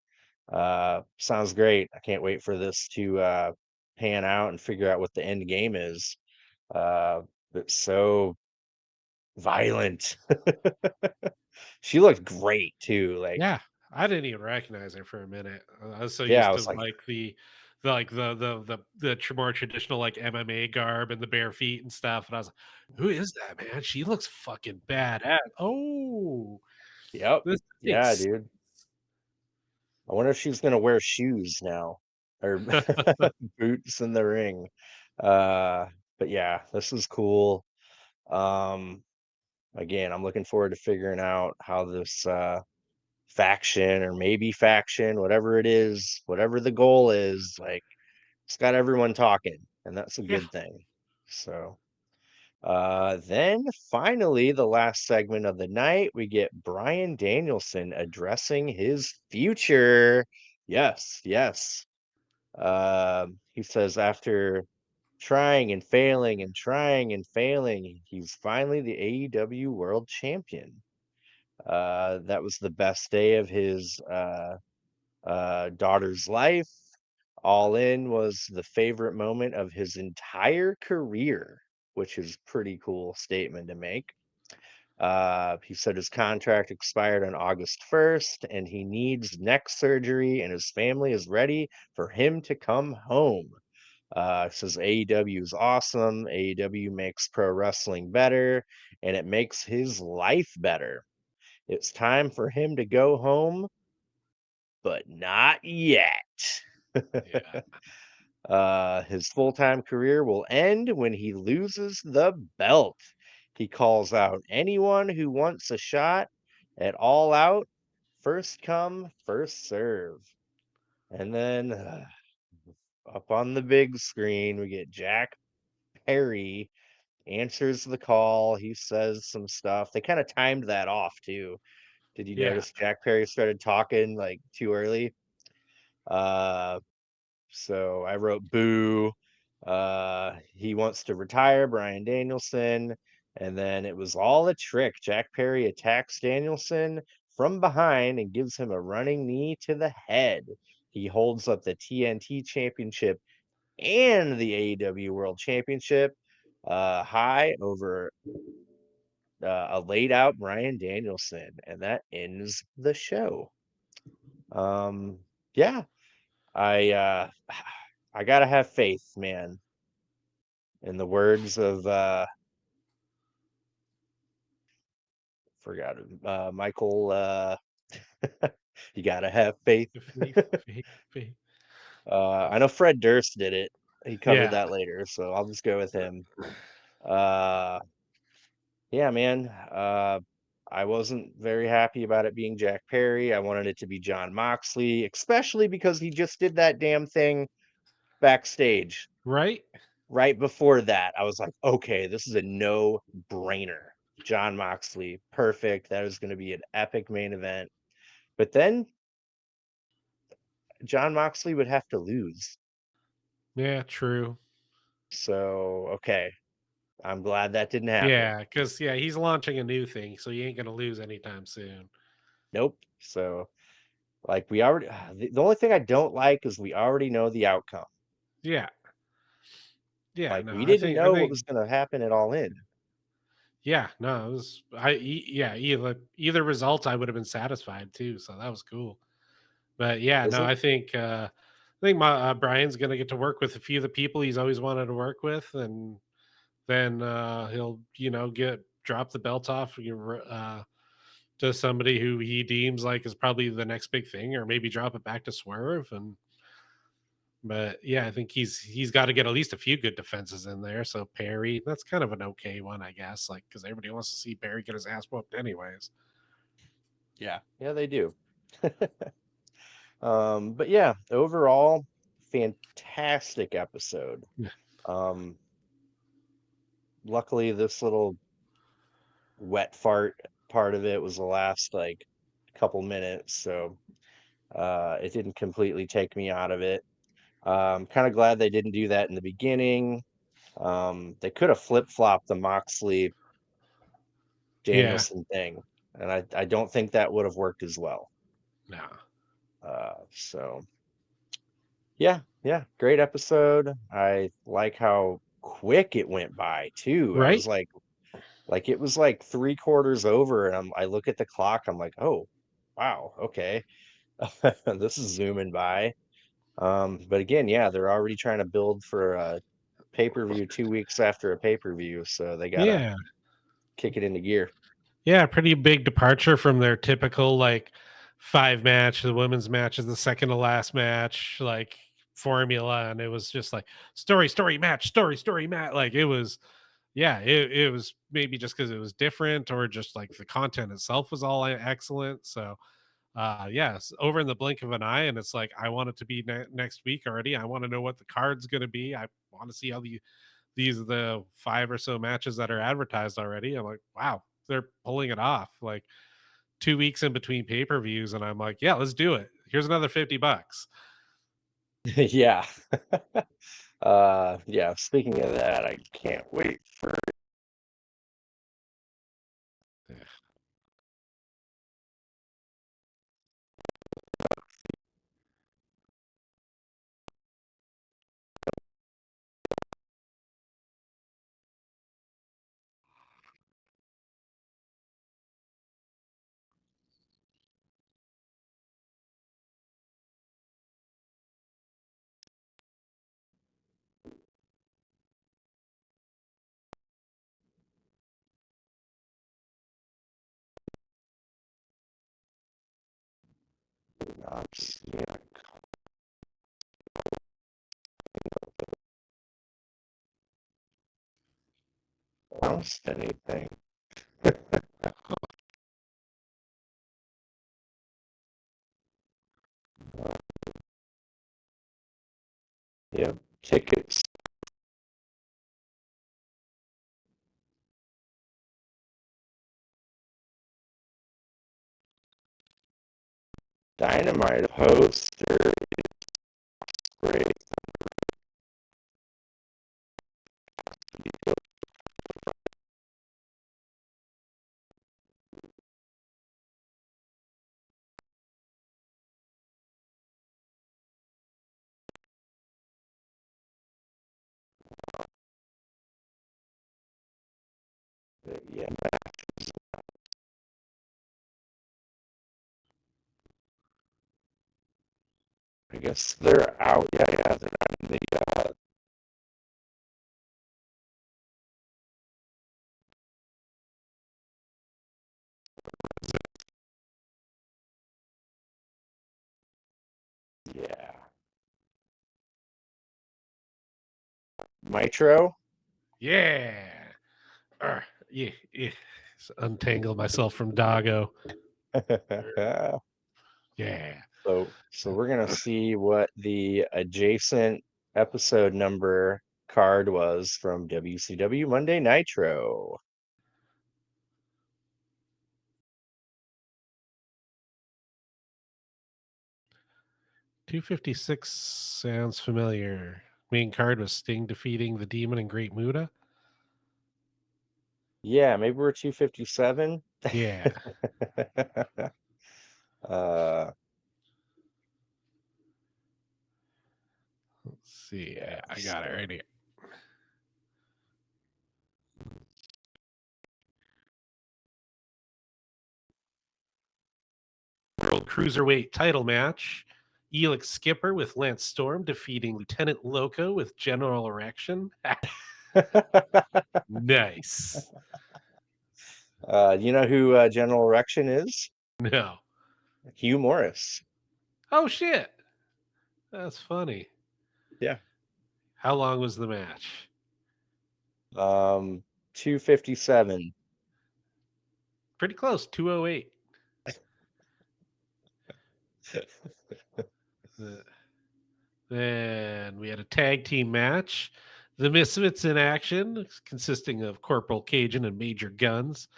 sounds great. I can't wait for this to pan out and figure out what the end game is. Uh it's so violent. She looked great too. Like, Yeah. I didn't even recognize her for a minute. I was so yeah, I used to was like, like the like the more traditional like MMA garb and the bare feet and stuff. And I was like, who is that man? She looks fucking badass. Oh, yep, this yeah, makes dude. I wonder if she's gonna wear shoes now or boots in the ring. Uh, but yeah, this is cool. Um, again, I'm looking forward to figuring out how this faction or maybe faction, whatever it is, whatever the goal is, like it's got everyone talking, and that's a yeah. good thing. So then finally, the last segment of the night, we get Brian Danielson addressing his future. Yes, yes. He says after trying and failing and trying and failing, he's finally the AEW World Champion. That was the best day of his daughter's life. All In was the favorite moment of his entire career, which is pretty cool statement to make. He said his contract expired on August 1st and he needs neck surgery and his family is ready for him to come home. Says AEW is awesome. AEW makes pro wrestling better, and it makes his life better. It's time for him to go home, but not yet. Yeah. His full-time career will end when he loses the belt. He calls out anyone who wants a shot at All Out. First come, first serve. And then up on the big screen, we get Jack Perry answers the call. He says some stuff. They kind of timed that off too. Did you Yeah. notice Jack Perry started talking like too early? Uh, So I wrote boo. He wants to retire Brian Danielson. And then it was all a trick. Jack Perry attacks Danielson from behind and gives him a running knee to the head. He holds up the TNT Championship and the AEW World Championship high over a laid out Brian Danielson. And that ends the show. Um, yeah, I I gotta have faith, man. In the words of forgot Michael you gotta have faith. The faith, faith, faith. I know Fred Durst did it. He covered Yeah. that later, so I'll just go with him. Uh yeah, man. I wasn't very happy about it being Jack Perry. I wanted it to be John Moxley, especially because he just did that damn thing backstage. Right? Right before that, I was like, okay, this is a no-brainer. John Moxley, perfect. That is going to be an epic main event. But then John Moxley would have to lose. Yeah, true. So, okay, I'm glad that didn't happen. Yeah, because yeah, he's launching a new thing, so he ain't gonna lose anytime soon. Nope. So, like, we already, the only thing I don't like is we already know the outcome. Yeah. Yeah, Like, no, we I didn't think I know what think was going to happen at All In. yeah, no, it was yeah, either result I would have been satisfied too, so that was cool. But yeah, Is no, it? I think my Brian's gonna get to work with a few of the people he's always wanted to work with, and then he'll get drop the belt off to somebody who he deems like is probably the next big thing, or maybe drop it back to Swerve. And but yeah, I think he's got to get at least a few good defenses in there. So Perry, that's kind of an okay one, I guess, like because everybody wants to see Perry get his ass whooped anyways. Yeah. Yeah, they do. But yeah, overall, fantastic episode. Yeah. Um, Luckily, this little wet fart part of it was the last like couple minutes, so it didn't completely take me out of it. Kind of glad they didn't do that in the beginning. They could have flip-flopped the Moxley Yeah. Danielson thing, and I don't think that would have worked as well. No. So yeah, yeah, great episode. I like how quick it went by too. I Right? was like it was like 3/4 over, and I look at the clock, I'm like, "Oh, wow, okay." This is zooming by. But again, yeah, they're already trying to build for a pay-per-view 2 weeks after a pay-per-view, so they gotta Yeah. kick it into gear. Yeah, pretty big departure from their typical like five match. The women's match is the second to last match, like formula, and it was just like story match, story match. Like it was, yeah, it was maybe just because it was different, or just like the content itself was all excellent. So yes, over in the blink of an eye, and it's like I want it to be next week already. I want to know what the card's going to be. I want to see how these are the five or so matches that are advertised already. I'm like, wow, they're pulling it off. Like 2 weeks in between pay-per-views, and I'm like, yeah, let's do it. Here's another $50. Yeah. Yeah, speaking of that, I can't wait for Not yeah, lost anything. Yep, tickets. Dynamite poster. Great. Yeah, I guess they're out. Yeah, yeah, they're not in the. Yeah, Mitro. Yeah. Yeah. Yeah. Untangle myself from Doggo. Yeah. So we're gonna see what the adjacent episode number card was from WCW Monday Nitro. 256 sounds familiar. Main card was Sting defeating the Demon and Great Muta. Yeah, maybe we're 257. Yeah. uh Let's see. yeah, I got it so right here. World Cruiserweight title match. Elix Skipper with Lance Storm defeating Lieutenant Loco with General Erection. Nice. you know who General Erection is? No. Hugh Morris. Oh shit. That's funny. Yeah. How long was the match? 257. Pretty close. 208. Uh, Then we had a tag team match. The Misfits in action, consisting of Corporal Cajun and Major Guns,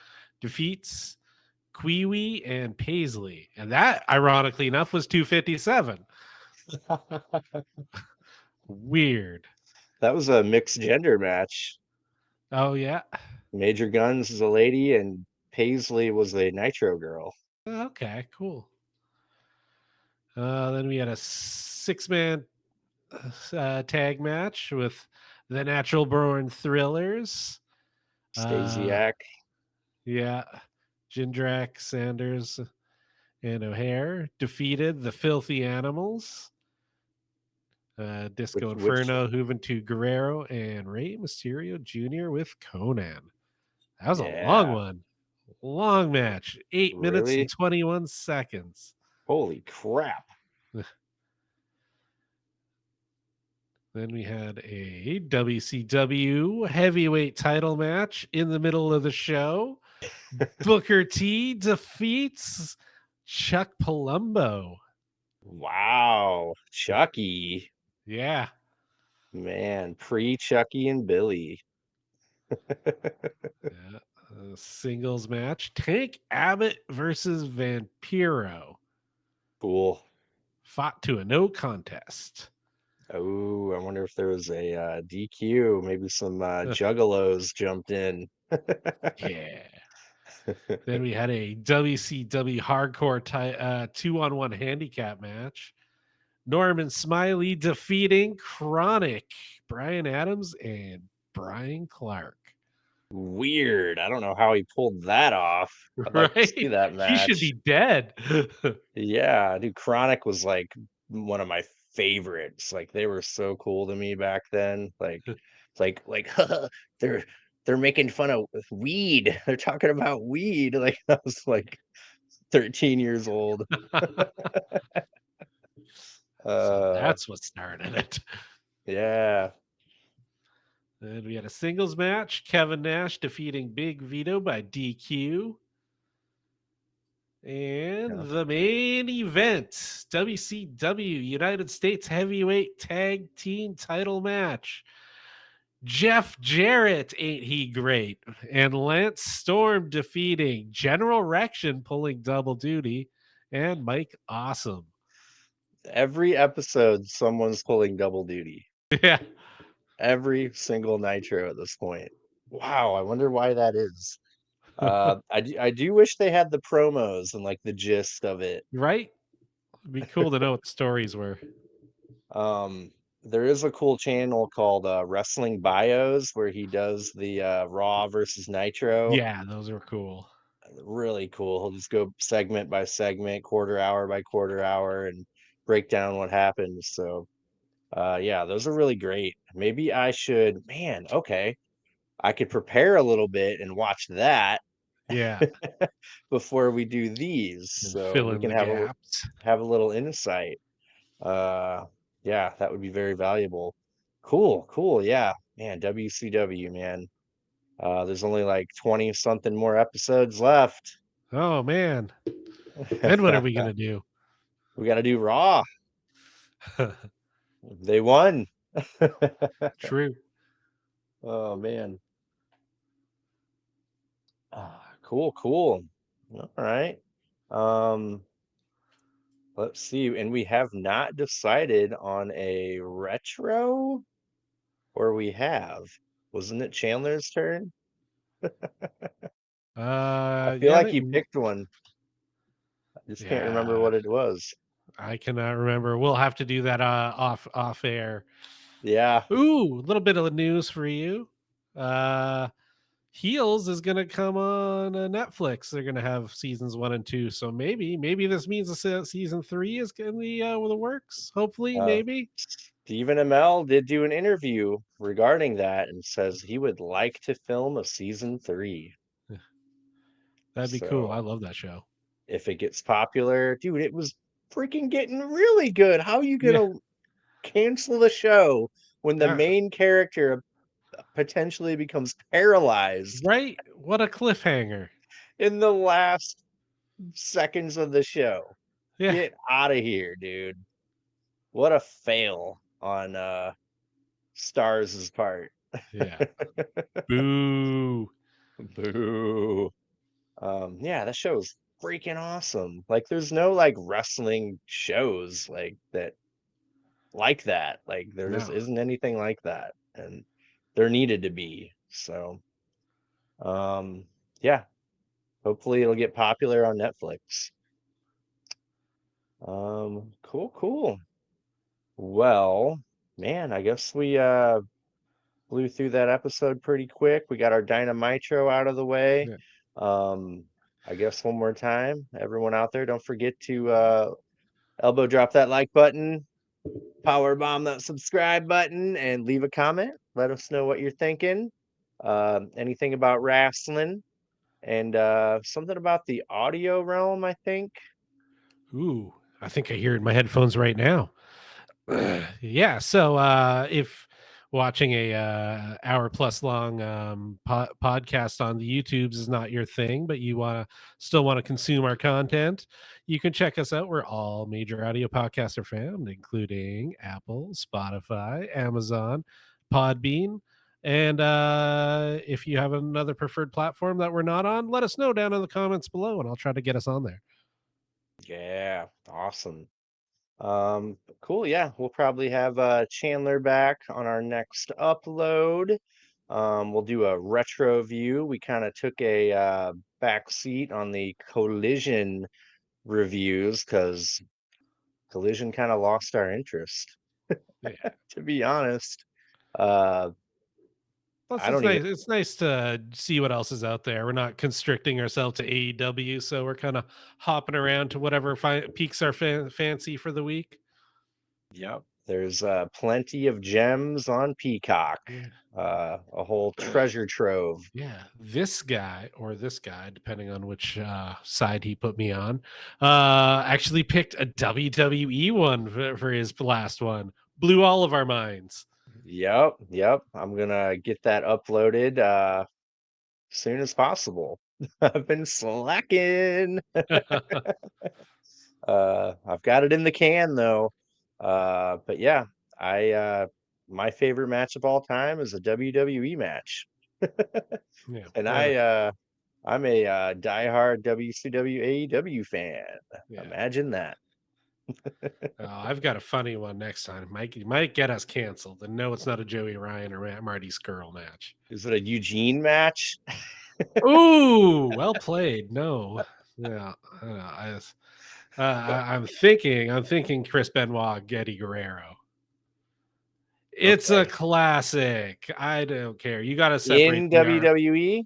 defeats Kiwi and Paisley. And that, ironically enough, was 257. Weird. That was a mixed gender match. Oh, yeah. Major Guns is a lady and Paisley was a Nitro girl. Okay, cool. Then we had a 6-man tag match with the Natural Born Thrillers. Uh, Stasiak. yeah. Jindrak, Sanders, and O'Hare defeated the Filthy Animals, Disco Which Inferno, Juventud Guerrero, and Rey Mysterio Jr. with Conan. That was a long yeah, one. Long match. 8 minutes and really? 21 seconds. Holy crap. Then we had a WCW heavyweight title match in the middle of the show. Booker T defeats Chuck Palumbo. Wow. Chucky. Yeah. Man, pre Chucky and Billy. Yeah. Singles match. Tank Abbott versus Vampiro. Cool. Fought to a no contest. Oh, I wonder if there was a DQ. Maybe some juggalos jumped in. Yeah. Then we had a WCW hardcore 2-on-1 handicap match. Norman Smiley defeating Chronic, Brian Adams, and Brian Clark. Weird. I don't know how he pulled that off. I'd like to see Right? that He should match. be dead. Yeah, dude, Chronic was like one of my favorites. Like they were so cool to me back then. Like they're they're making fun of weed. They're talking about weed. Like I was like 13 years old. So Uh, that's what started it. yeah. And we had a singles match, Kevin Nash defeating Big Vito by DQ. Yeah. And the main event, WCW United States Heavyweight Tag Team Title Match. Jeff Jarrett, ain't he great? And Lance Storm defeating General Rection, pulling double duty, and Mike Awesome. Every episode, someone's pulling double duty. Yeah. Every single Nitro at this point. Wow, I wonder why that is. I do wish they had the promos and like the gist of it. Right? It'd be cool to know what the stories were. Um, there is a cool channel called Wrestling Bios where he does the Raw versus Nitro. Yeah, those are cool. Really cool. He'll just go segment by segment, quarter hour by quarter hour, and break down what happens. So, yeah, those are really great. Maybe I should, man, okay. I could prepare a little bit and watch that Yeah. before we do these, And so fill we in can the gaps. have a little insight. Uh, yeah, that would be very valuable. Cool, cool. Yeah, man, WCW, man. There's only like 20 something more episodes left. Oh man. Then what are we gonna do? We got to do Raw. They won. True. Oh man. Cool, cool. All right. Um, let's see. And we have not decided on a retro, or we have. Wasn't it Chandler's turn? I feel Yeah, I like think he picked one. I just can't remember yeah, what it was. I cannot remember. We'll have to do that off air. Yeah. Ooh, a little bit of news for you. Uh Heels is gonna come on Netflix. They're gonna have seasons 1 and 2. So maybe this means season 3 is gonna be with the works. Hopefully, Uh, maybe. Stephen Amell did do an interview regarding that and says he would like to film a season 3. That'd be cool. I So love that show. if it gets popular, dude, it was freaking getting really good. How are you Yeah. gonna cancel the show when the Uh, main character potentially becomes paralyzed right? What a cliffhanger. in the last seconds of the show? Yeah. Get out of here, dude. What a fail on Stars's part. Yeah. Boo. Boo. Yeah, that show's freaking awesome. Like there's no like wrestling shows like that. Like there just No. isn't anything like that. And there needed to be. So um yeah, hopefully it'll get popular on Netflix. Cool, cool. Well, man, I guess we blew through that episode pretty quick. We got our Dynamitro out of the way. Yeah. Um, I guess one more time, everyone out there, don't forget to elbow drop that like button, power bomb that subscribe button, and leave a comment. Let us know what you're thinking. Anything about wrestling and something about the audio realm, I think. Ooh, I think I hear it in my headphones right now. Yeah, so if watching a hour plus long podcast on the YouTubes is not your thing, but you still want to consume our content, you can check us out where all major audio podcasts are found, including Apple, Spotify, Amazon, Podbean. And if you have another preferred platform that we're not on, let us know down in the comments below and I'll try to get us on there. Yeah, awesome. Cool. Yeah, we'll probably have Chandler back on our next upload. We'll do a retro view. We kind of took a back seat on the Collision reviews because Collision kind of lost our interest, Yeah. to be honest. Uh, Plus, I don't even. it's nice to see what else is out there. We're not constricting ourselves to AEW, so we're kind of hopping around to whatever piques our fancy for the week. Yep. There's plenty of gems on Peacock. Yeah. A whole treasure trove. Yeah, this guy or this guy, depending on which side he put me on, actually picked a WWE one for his last one. Blew all of our minds. Yep, yep. I'm gonna get that uploaded soon as possible. I've been slacking. I've got it in the can though. But yeah, I my favorite match of all time is a WWE match. Yeah, And that, I'm a diehard WCW AEW fan. yeah. Imagine that. I've got a funny one next time. Might get us canceled. And no, it's not a Joey Ryan or Marty Skrull match. Is it a Eugene match? Ooh, well played. No, yeah, I don't know. I'm thinking Chris Benoit, Eddie Guerrero. It's a Okay. classic. I don't care. You got to separate In the art. WWE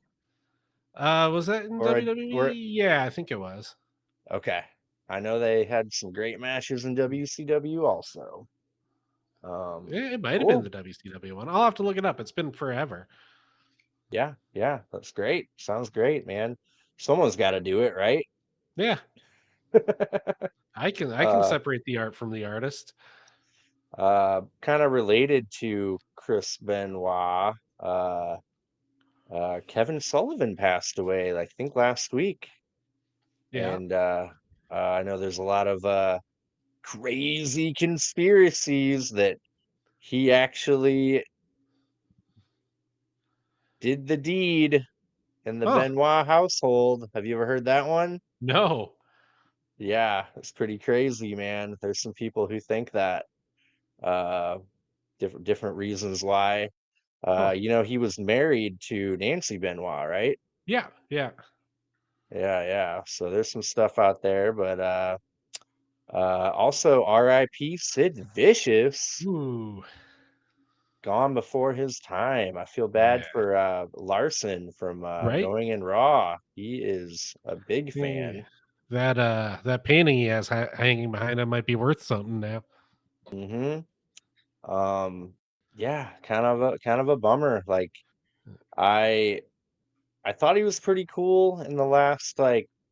Was that in or WWE? Yeah, I think it was. okay. I know they had some great matches in WCW also. It might have been Cool. the WCW one. I'll have to look it up. It's been forever. Yeah, yeah, that's great. Sounds great, man. Someone's got to do it, right? Yeah, I can uh, separate the art from the artist. kind of related to Chris Benoit. Kevin Sullivan passed away, I think last week, Yeah. and I know there's a lot of crazy conspiracies that he actually did the deed in the Oh Benoit household. Have you ever heard that one? no. Yeah, it's pretty crazy, man. There's some people who think that. Uh, different reasons why. Huh. He was married to Nancy Benoit, right? Yeah. Yeah. Yeah, yeah. So there's some stuff out there, but also R.I.P. Sid Vicious, Ooh. gone before his time. I feel bad Yeah. for Larson from Right. Going in Raw. He is a big Yeah. fan. That painting he has hanging behind him might be worth something now. Hmm. Um, yeah, kind of a bummer. Like I I thought he was pretty cool in the last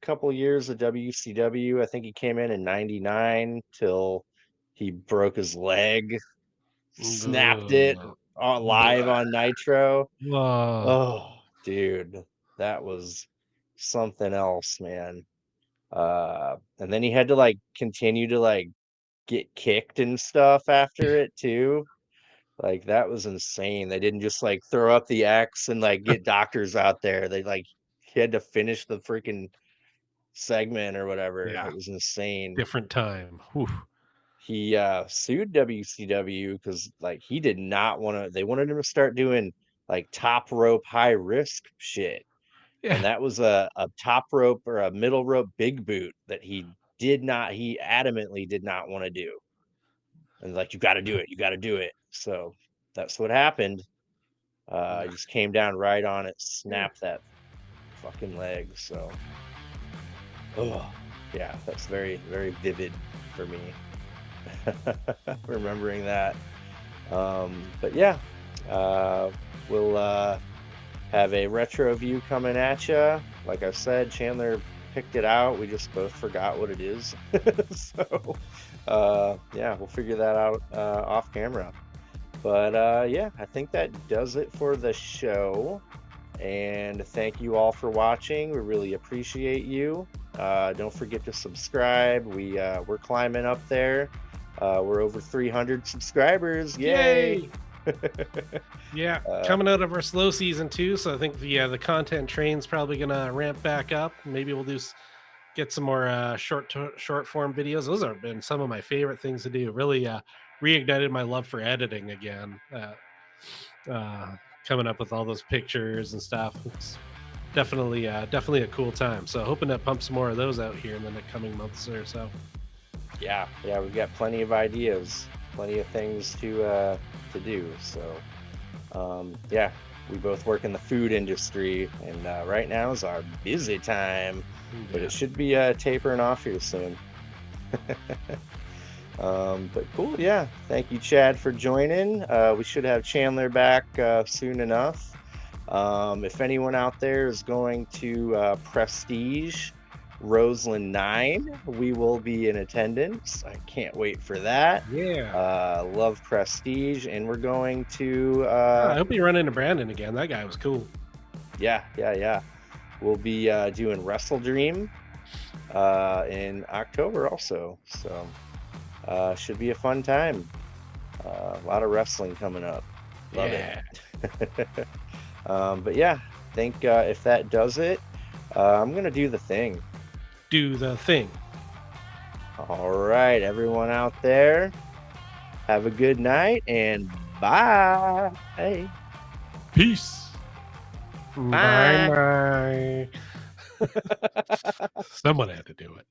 couple years of WCW. I think he came in '99 till he broke his leg, snapped it Ugh. live on Nitro. Ugh. Oh, dude, that was something else, man. And then he had to continue to get kicked and stuff after it too. Like that was insane. They didn't just throw up the X and get doctors out there. They he had to finish the freaking segment or whatever. Yeah. It was insane. Different time. Whew. He sued WCW because he did not want to. They wanted him to start doing top rope high risk shit, and Yeah. that was a top rope or a middle rope big boot that he did not. He adamantly did not want to do, and you got to do it. You got to do it. So that's what happened. Ugh. He just came down right on it, Yeah. snapped that fucking leg. So, oh, yeah, that's very, very vivid for me. Remembering that. But yeah, uh, we'll have a retro view coming at you. Like I said, Chandler picked it out. We just both forgot what it is. So, yeah, we'll figure that out off camera. But yeah, I think that does it for the show. And thank you all for watching. We really appreciate you. Don't forget to subscribe. We're climbing up there. We're over 300 subscribers. Yay! Yay. Yeah. uh, Coming out of our slow season too. So I think the content train's probably gonna ramp back up. Maybe we'll get some more short form videos. Those have been some of my favorite things to do. Really reignited my love for editing again. Uh, Coming up with all those pictures and stuff. It's definitely a cool time. So hoping to pump some more of those out here in the coming months or so. yeah, yeah, we've got plenty of ideas, plenty of things to do. So yeah, we both work in the food industry, and right now is our busy time, but Yeah. it should be tapering off here soon. But cool, yeah. Thank you, Chad, for joining. We should have Chandler back soon enough. If anyone out there is going to Prestige Roseland 9, we will be in attendance. I can't wait for that. Yeah. Love Prestige, and we're going to I hope you run into Brandon again. That guy was cool. yeah. We'll be doing Wrestle Dream in October also. So should be a fun time. A lot of wrestling coming up. Love it. Yeah. But yeah, I think if that does it, I'm gonna do the thing. Do the thing. All right, everyone out there, have a good night and bye. Peace. Bye Bye. bye. Someone had to do it.